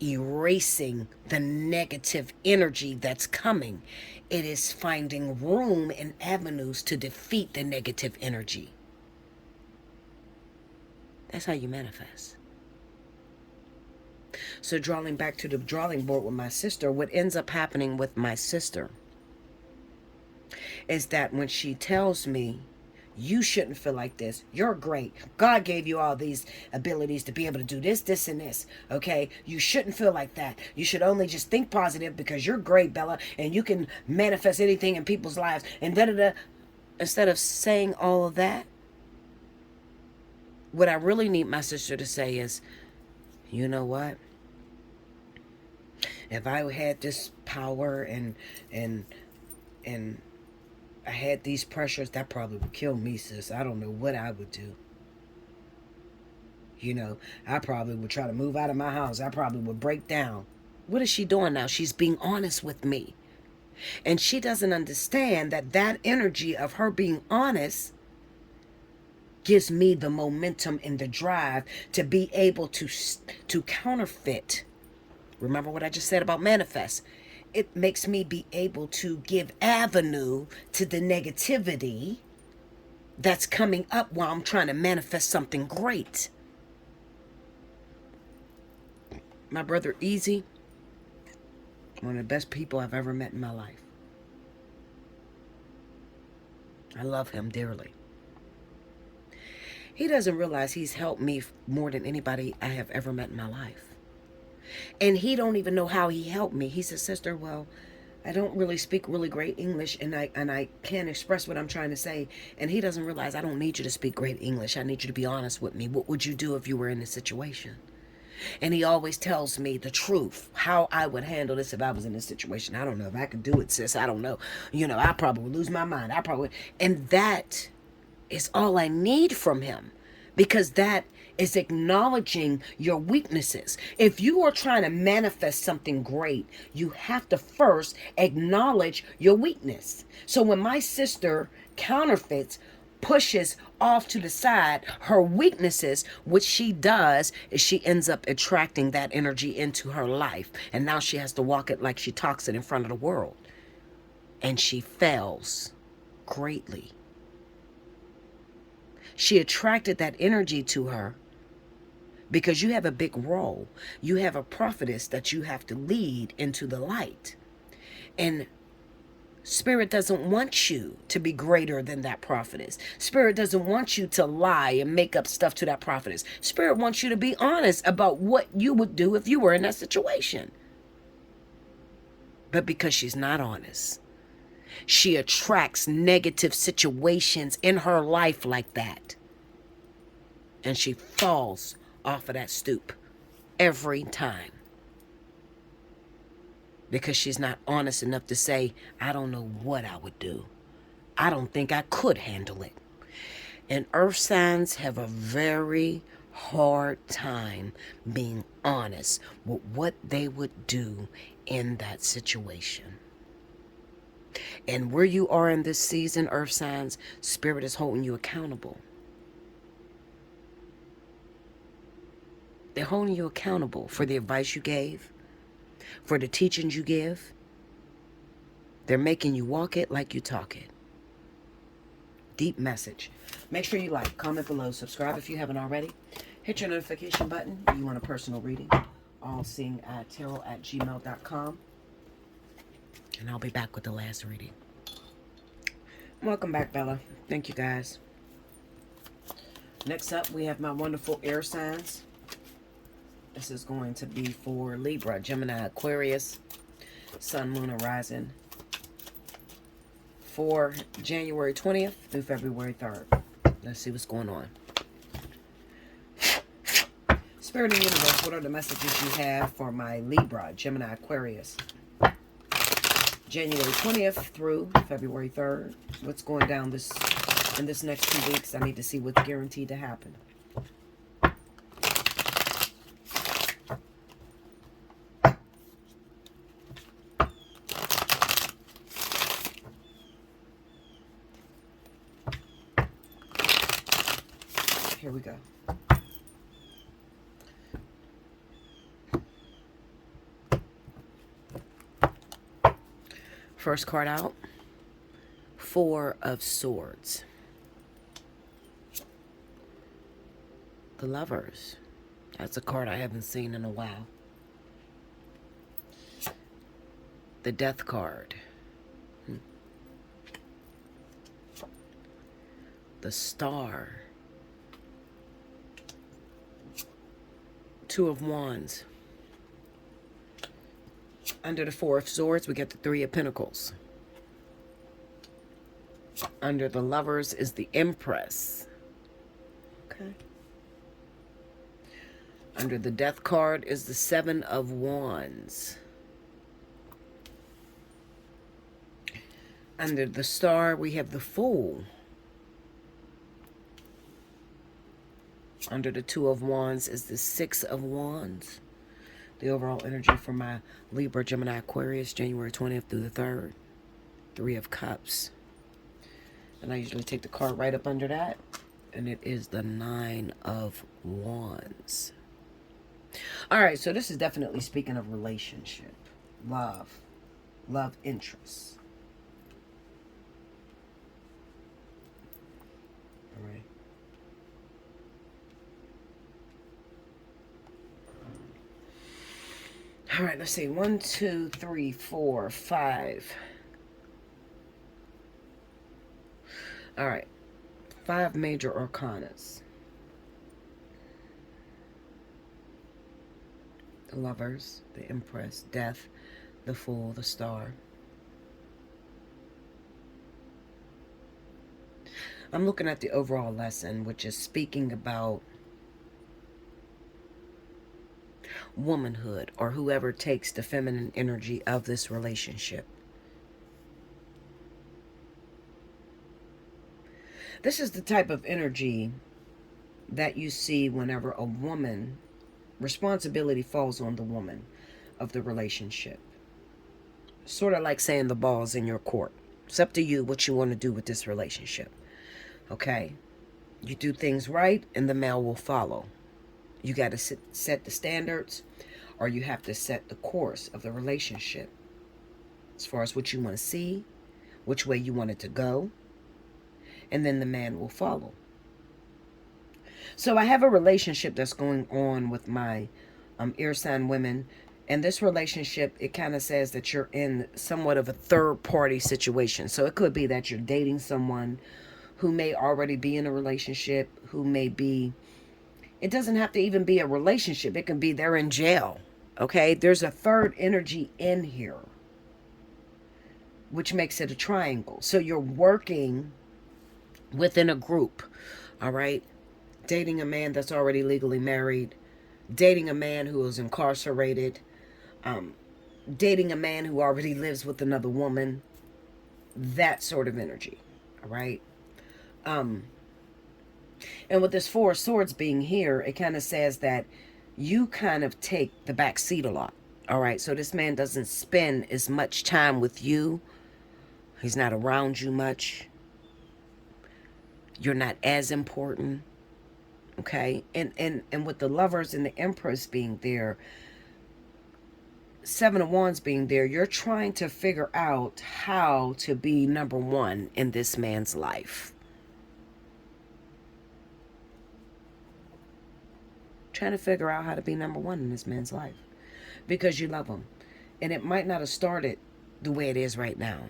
Speaker 1: erasing the negative energy that's coming. It is finding room and avenues to defeat the negative energy. That's how you manifest. So drawing back to the drawing board with my sister, what ends up happening with my sister is that when she tells me, you shouldn't feel like this. You're great. God gave you all these abilities to be able to do this, this, and this. Okay? You shouldn't feel like that. You should only just think positive because you're great, Bella, and you can manifest anything in people's lives. And da-da-da. Instead of saying all of that, what I really need my sister to say is, you know what? If I had this power and I had these pressures, that probably would kill me, sis. I don't know what I would do. You know, I probably would try to move out of my house. I probably would break down. What is she doing now? She's being honest with me. And she doesn't understand that that energy of her being honest gives me the momentum and the drive to be able to counterfeit. Remember what I just said about manifest? It makes me be able to give avenue to the negativity that's coming up while I'm trying to manifest something great. My brother Easy, one of the best people I've ever met in my life. I love him dearly. He doesn't realize he's helped me more than anybody I have ever met in my life. And he don't even know how he helped me. He said, sister, well, I don't really speak really great English, and I can't express what I'm trying to say. And he doesn't realize I don't need you to speak great English. I need you to be honest with me. What would you do if you were in this situation? And he always tells me the truth, how I would handle this if I was in this situation. I don't know if I could do it, sis. I don't know. You know, I probably would lose my mind. And that is all I need from him, because that is acknowledging your weaknesses. If you are trying to manifest something great, you have to first acknowledge your weakness. So when my sister counterfeits, pushes off to the side her weaknesses, what she does is she ends up attracting that energy into her life. And now she has to walk it like she talks it in front of the world. And she fails greatly. She attracted that energy to her because you have a big role. You have a prophetess that you have to lead into the light. And Spirit doesn't want you to be greater than that prophetess. Spirit doesn't want you to lie and make up stuff to that prophetess. Spirit wants you to be honest about what you would do if you were in that situation. But because she's not honest, she attracts negative situations in her life like that. And she falls off of that stoop every time. Because she's not honest enough to say, I don't know what I would do. I don't think I could handle it. And earth signs have a very hard time being honest with what they would do in that situation. And where you are in this season, earth signs, spirit is holding you accountable. They're holding you accountable for the advice you gave, for the teachings you give. They're making you walk it like you talk it. Deep message. Make sure you like, comment below, subscribe if you haven't already. Hit your notification button if you want a personal reading. Allseeingeyetarot@gmail.com. And I'll be back with the last reading. Welcome back, Bella. Thank you, guys. Next up, we have my wonderful air signs. This is going to be for Libra, Gemini, Aquarius, Sun, Moon, and Rising, for January 20th through February 3rd. Let's see what's going on. Spirit and Universe, what are the messages you have for my Libra, Gemini, Aquarius, January 20th through February 3rd? What's going down in this next 2 weeks? I need to see what's guaranteed to happen. Here we go. First card out, Four of Swords. The Lovers. That's a card I haven't seen in a while. The Death card. The Star. Two of Wands. Under the Four of Swords, we get the Three of Pentacles. Under the Lovers is the Empress. Okay. Under the Death card is the Seven of Wands. Under the Star, we have the Fool. Under the Two of Wands is the Six of Wands. The overall energy for my Libra, Gemini, Aquarius, January 20th through the 3rd. Three of Cups. And I usually take the card right up under that. And it is the Nine of Wands. Alright, so this is definitely speaking of relationship. Love interests. Alright. All right, let's see. 1, 2, 3, 4, 5. All right. 5 major arcanas. The Lovers, the Empress, Death, the Fool, the Star. I'm looking at the overall lesson, which is speaking about womanhood, or whoever takes the feminine energy of this relationship. This is the type of energy that you see whenever a woman, responsibility falls on the woman of the relationship. Sort of like saying the ball's in your court. It's up to you what you want to do with this relationship. Okay? You do things right and the male will follow. You got to set the standards, or you have to set the course of the relationship as far as what you want to see, which way you want it to go, and then the man will follow. So I have a relationship that's going on with my air sign women, and this relationship, it kind of says that you're in somewhat of a third party situation. So it could be that you're dating someone who may already be in a relationship, who may be, it doesn't have to even be a relationship. It can be they're in jail. Okay? There's a third energy in here, which makes it a triangle. So you're working within a group. All right? Dating a man that's already legally married. Dating a man who is incarcerated. Dating a man who already lives with another woman. That sort of energy. All right? And with this Four of Swords being here, it kind of says that you kind of take the back seat a lot. All right. So this man doesn't spend as much time with you. He's not around you much. You're not as important. Okay. And with the Lovers and the Empress being there, Seven of Wands being there, you're trying to figure out how to be number one in this man's life. Trying to figure out how to be number one in this man's life because you love him. And it might not have started the way it is right now.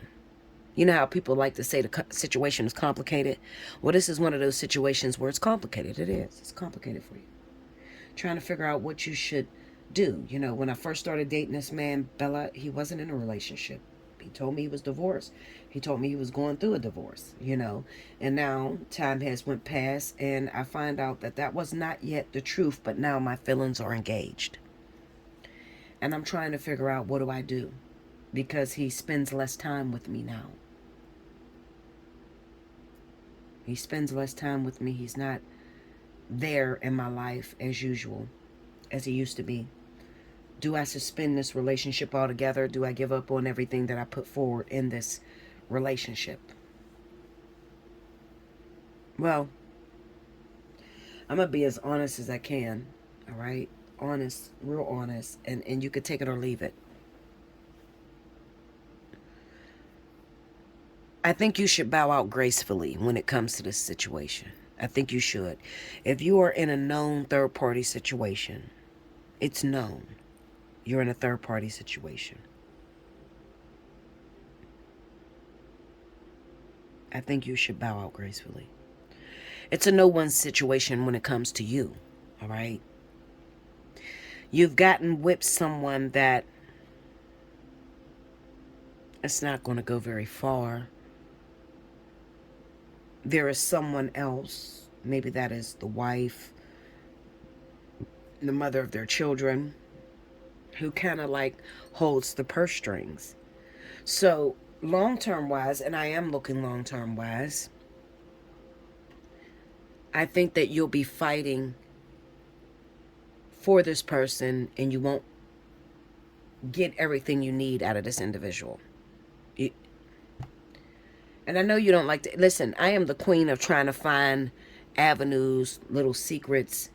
Speaker 1: You know how people like to say the situation is complicated? Well, this is one of those situations where it's complicated. It is. It's complicated for you. Trying to figure out what you should do. You know, when I first started dating this man, Bella, he wasn't in a relationship. He told me he was divorced. He told me he was going through a divorce, you know. And now time has went past and I find out that that was not yet the truth, but now my feelings are engaged. And I'm trying to figure out what do I do because he spends less time with me now. He spends less time with me. He's not there in my life as usual, as he used to be. Do I suspend this relationship altogether? Do I give up on everything that I put forward in this relationship? Well, I'm going to be as honest as I can. All right? Honest, real honest. And you could take it or leave it. I think you should bow out gracefully when it comes to this situation. I think you should. If you are in a known third-party situation, it's known. You're in a third-party situation. I think you should bow out gracefully. It's a no-one situation when it comes to you, all right? You've gotten with someone that it's not going to go very far. There is someone else, maybe that is the wife, the mother of their children, who kind of like holds the purse strings. So long-term wise, and I am looking long-term wise, I think that you'll be fighting for this person and you won't get everything you need out of this individual. And I know you don't like to listen. I am the queen of trying to find avenues, little secrets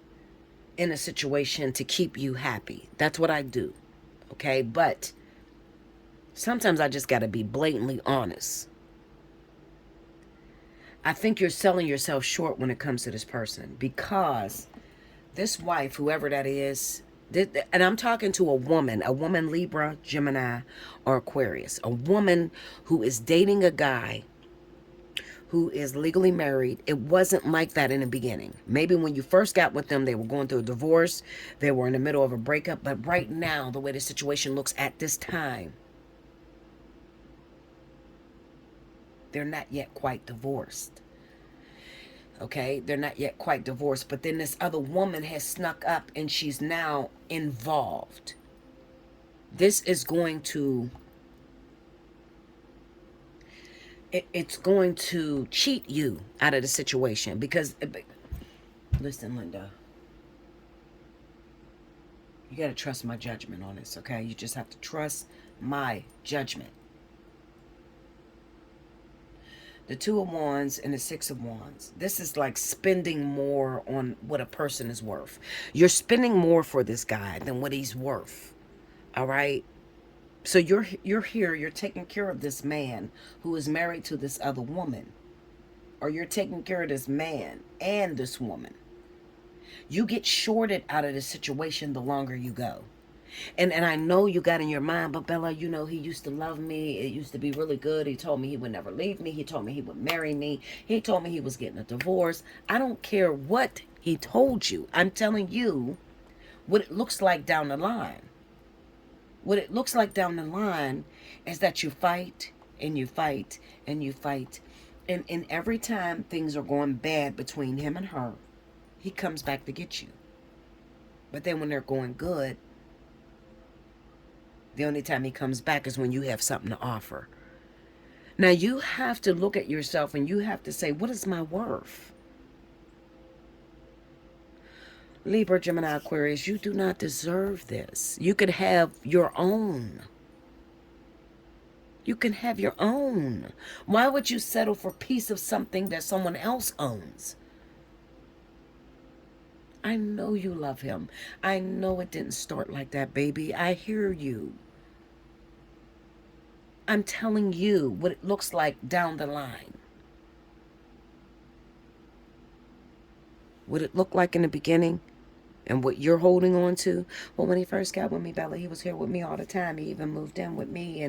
Speaker 1: in a situation to keep you happy. That's what I do. Okay? But sometimes I just got to be blatantly honest. I think you're selling yourself short when it comes to this person because this wife, whoever that is, and I'm talking to a woman Libra, Gemini, or Aquarius, a woman who is dating a guy who is legally married. It wasn't like that in the beginning. Maybe when you first got with them, they were going through a divorce. They were in the middle of a breakup. But right now, the way the situation looks at this time, they're not yet quite divorced. Okay? They're not yet quite divorced. But then this other woman has snuck up and she's now involved. This is going to... It's going to cheat you out of the situation because, listen, Linda, you got to trust my judgment on this, okay? You just have to trust my judgment. The Two of Wands and the Six of Wands. This is like spending more on what a person is worth. You're spending more for this guy than what he's worth, all right? So you're here, you're taking care of this man who is married to this other woman. Or you're taking care of this man and this woman. You get shorted out of the situation the longer you go. And I know you got in your mind, but Bella, you know, he used to love me. It used to be really good. He told me he would never leave me. He told me he would marry me. He told me he was getting a divorce. I don't care what he told you. I'm telling you what it looks like down the line. What it looks like down the line is that you fight and you fight and you fight. And every time things are going bad between him and her, he comes back to get you. But then when they're going good, the only time he comes back is when you have something to offer. Now you have to look at yourself and you have to say, what is my worth? Libra, Gemini, Aquarius, you do not deserve this. You could have your own. You can have your own. Why would you settle for a piece of something that someone else owns? I know you love him. I know it didn't start like that, baby. I hear you. I'm telling you what it looks like down the line. What it looked like in the beginning and what you're holding on to. Well, when he first got with me, Bella, he was here with me all the time. He even moved in with me,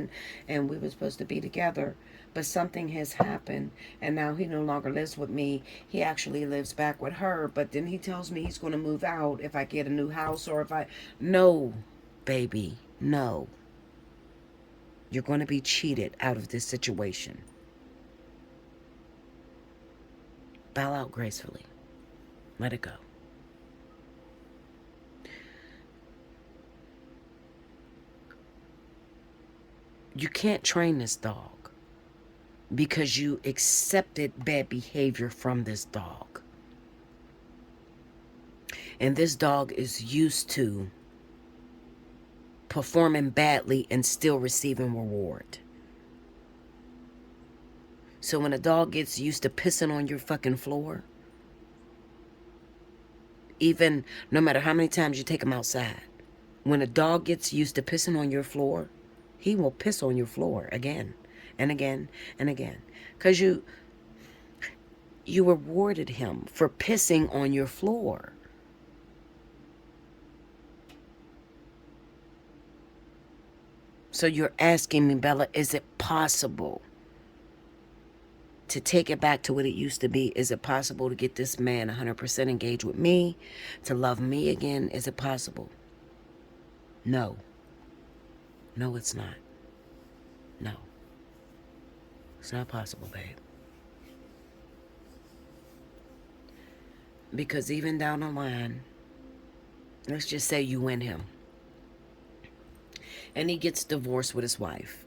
Speaker 1: and we were supposed to be together. But something has happened, and now he no longer lives with me. He actually lives back with her, but then he tells me he's going to move out if I get a new house or if I... No, baby, no. You're going to be cheated out of this situation. Bow out gracefully. Let it go. You can't train this dog because you accepted bad behavior from this dog. And this dog is used to performing badly and still receiving reward. So when a dog gets used to pissing on your fucking floor, even no matter how many times you take him outside, when a dog gets used to pissing on your floor, he will piss on your floor again and again and again. Because you rewarded him for pissing on your floor. So you're asking me, Bella, is it possible to take it back to what it used to be? Is it possible to get this man 100% engaged with me, to love me again? Is it possible? No. No, it's not. No. It's not possible, babe. Because even down the line, let's just say you win him, and he gets divorced with his wife.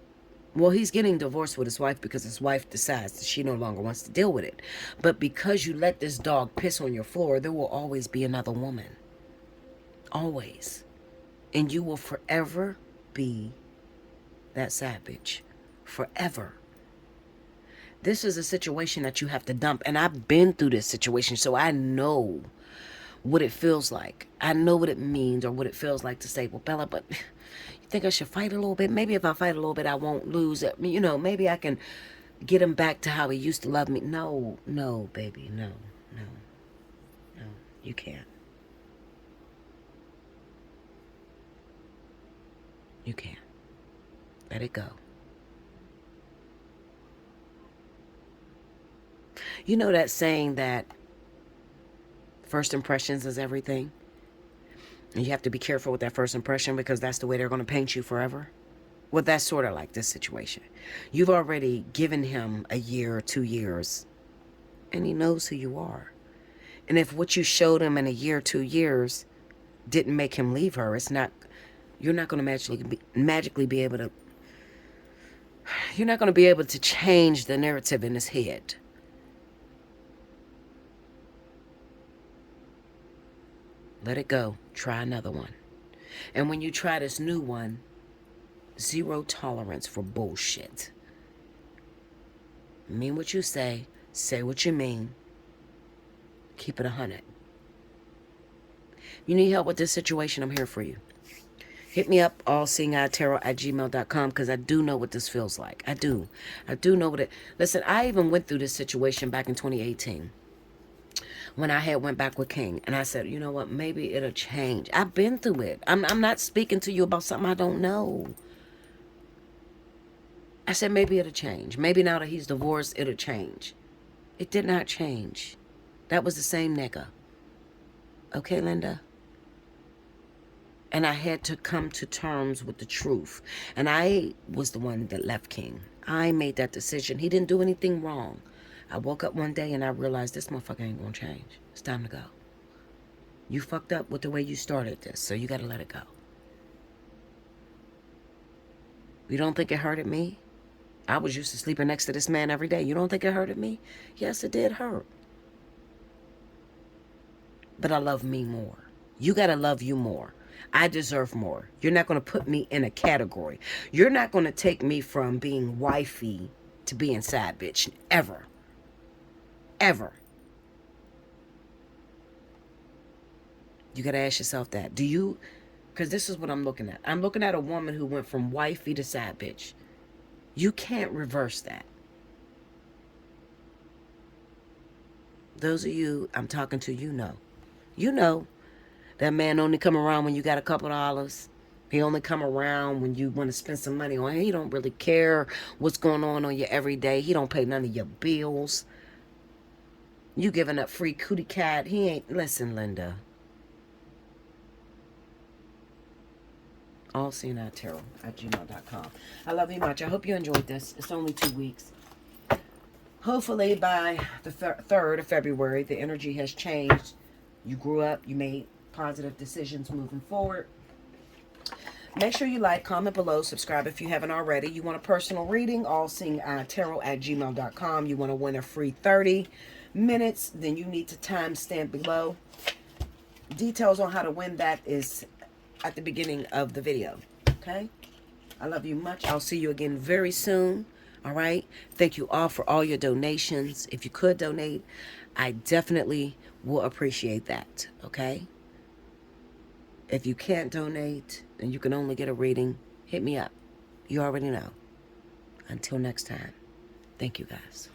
Speaker 1: Well, he's getting divorced with his wife because his wife decides that she no longer wants to deal with it. But because you let this dog piss on your floor, there will always be another woman. Always. And you will forever be that savage. Forever. This is a situation that you have to dump. And I've been through this situation, so I know what it feels like. I know what it means or what it feels like to say, well, Bella, but you think I should fight a little bit? Maybe if I fight a little bit, I won't lose it. You know, maybe I can get him back to how he used to love me. No, no, baby, no, no, no, you can't. You can't. Let it go. You know that saying that first impressions is everything? And you have to be careful with that first impression because that's the way they're going to paint you forever. Well, that's sort of like this situation. You've already given him a year or 2 years, and he knows who you are. And if what you showed him in a year, 2 years didn't make him leave her, it's not, you're not going to magically be able to, you're not going to be able to change the narrative in his head. Let it go. Try another one. And when you try this new one, 0 tolerance for bullshit. Mean what you say what you mean, keep it 100. You need help with this situation, I'm here for you. Hit me up, allseeingeyetarot@gmail.com, because I do know what this feels like. I do know what it... Listen, I even went through this situation back in 2018. When I had went back with King, and I said, you know what, maybe it'll change. I've been through it. I'm not speaking to you about something I don't know. I said, maybe it'll change. Maybe now that he's divorced, it'll change. It did not change. That was the same nigga. Okay, Linda? And I had to come to terms with the truth. And I was the one that left King. I made that decision. He didn't do anything wrong. I woke up one day and I realized this motherfucker ain't gonna change. It's time to go. You fucked up with the way you started this, so you gotta let it go. You don't think it hurted me? I was used to sleeping next to this man every day. You don't think it hurted me? Yes, it did hurt. But I love me more. You got to love you more. I deserve more. You're not going to put me in a category. You're not going to take me from being wifey to being side bitch. Ever. Ever. You got to ask yourself that. Do you, because this is what I'm looking at. I'm looking at a woman who went from wifey to side bitch. You can't reverse that. Those of you I'm talking to, you know. You know that man only come around when you got a couple dollars. He only come around when you want to spend some money on him. He don't really care what's going on your everyday. He don't pay none of your bills. You giving up free cootie cat. He ain't. Listen, Linda. Allseeingeyetarot@gmail.com. I love you much. I hope you enjoyed this. It's only 2 weeks. Hopefully by the 3rd of February, the energy has changed. You grew up. You made positive decisions moving forward. Make sure you like, comment below, subscribe if you haven't already. You want a personal reading, allseeingeyetarot@gmail.com. You want to win a free 30 minutes, then you need to timestamp below. Details on how to win that is at the beginning of the video. Okay? I love you much. I'll see you again very soon. All right? Thank you all for all your donations. If you could donate, I definitely will appreciate that. Okay? If you can't donate and you can only get a reading, hit me up. You already know. Until next time. Thank you, guys.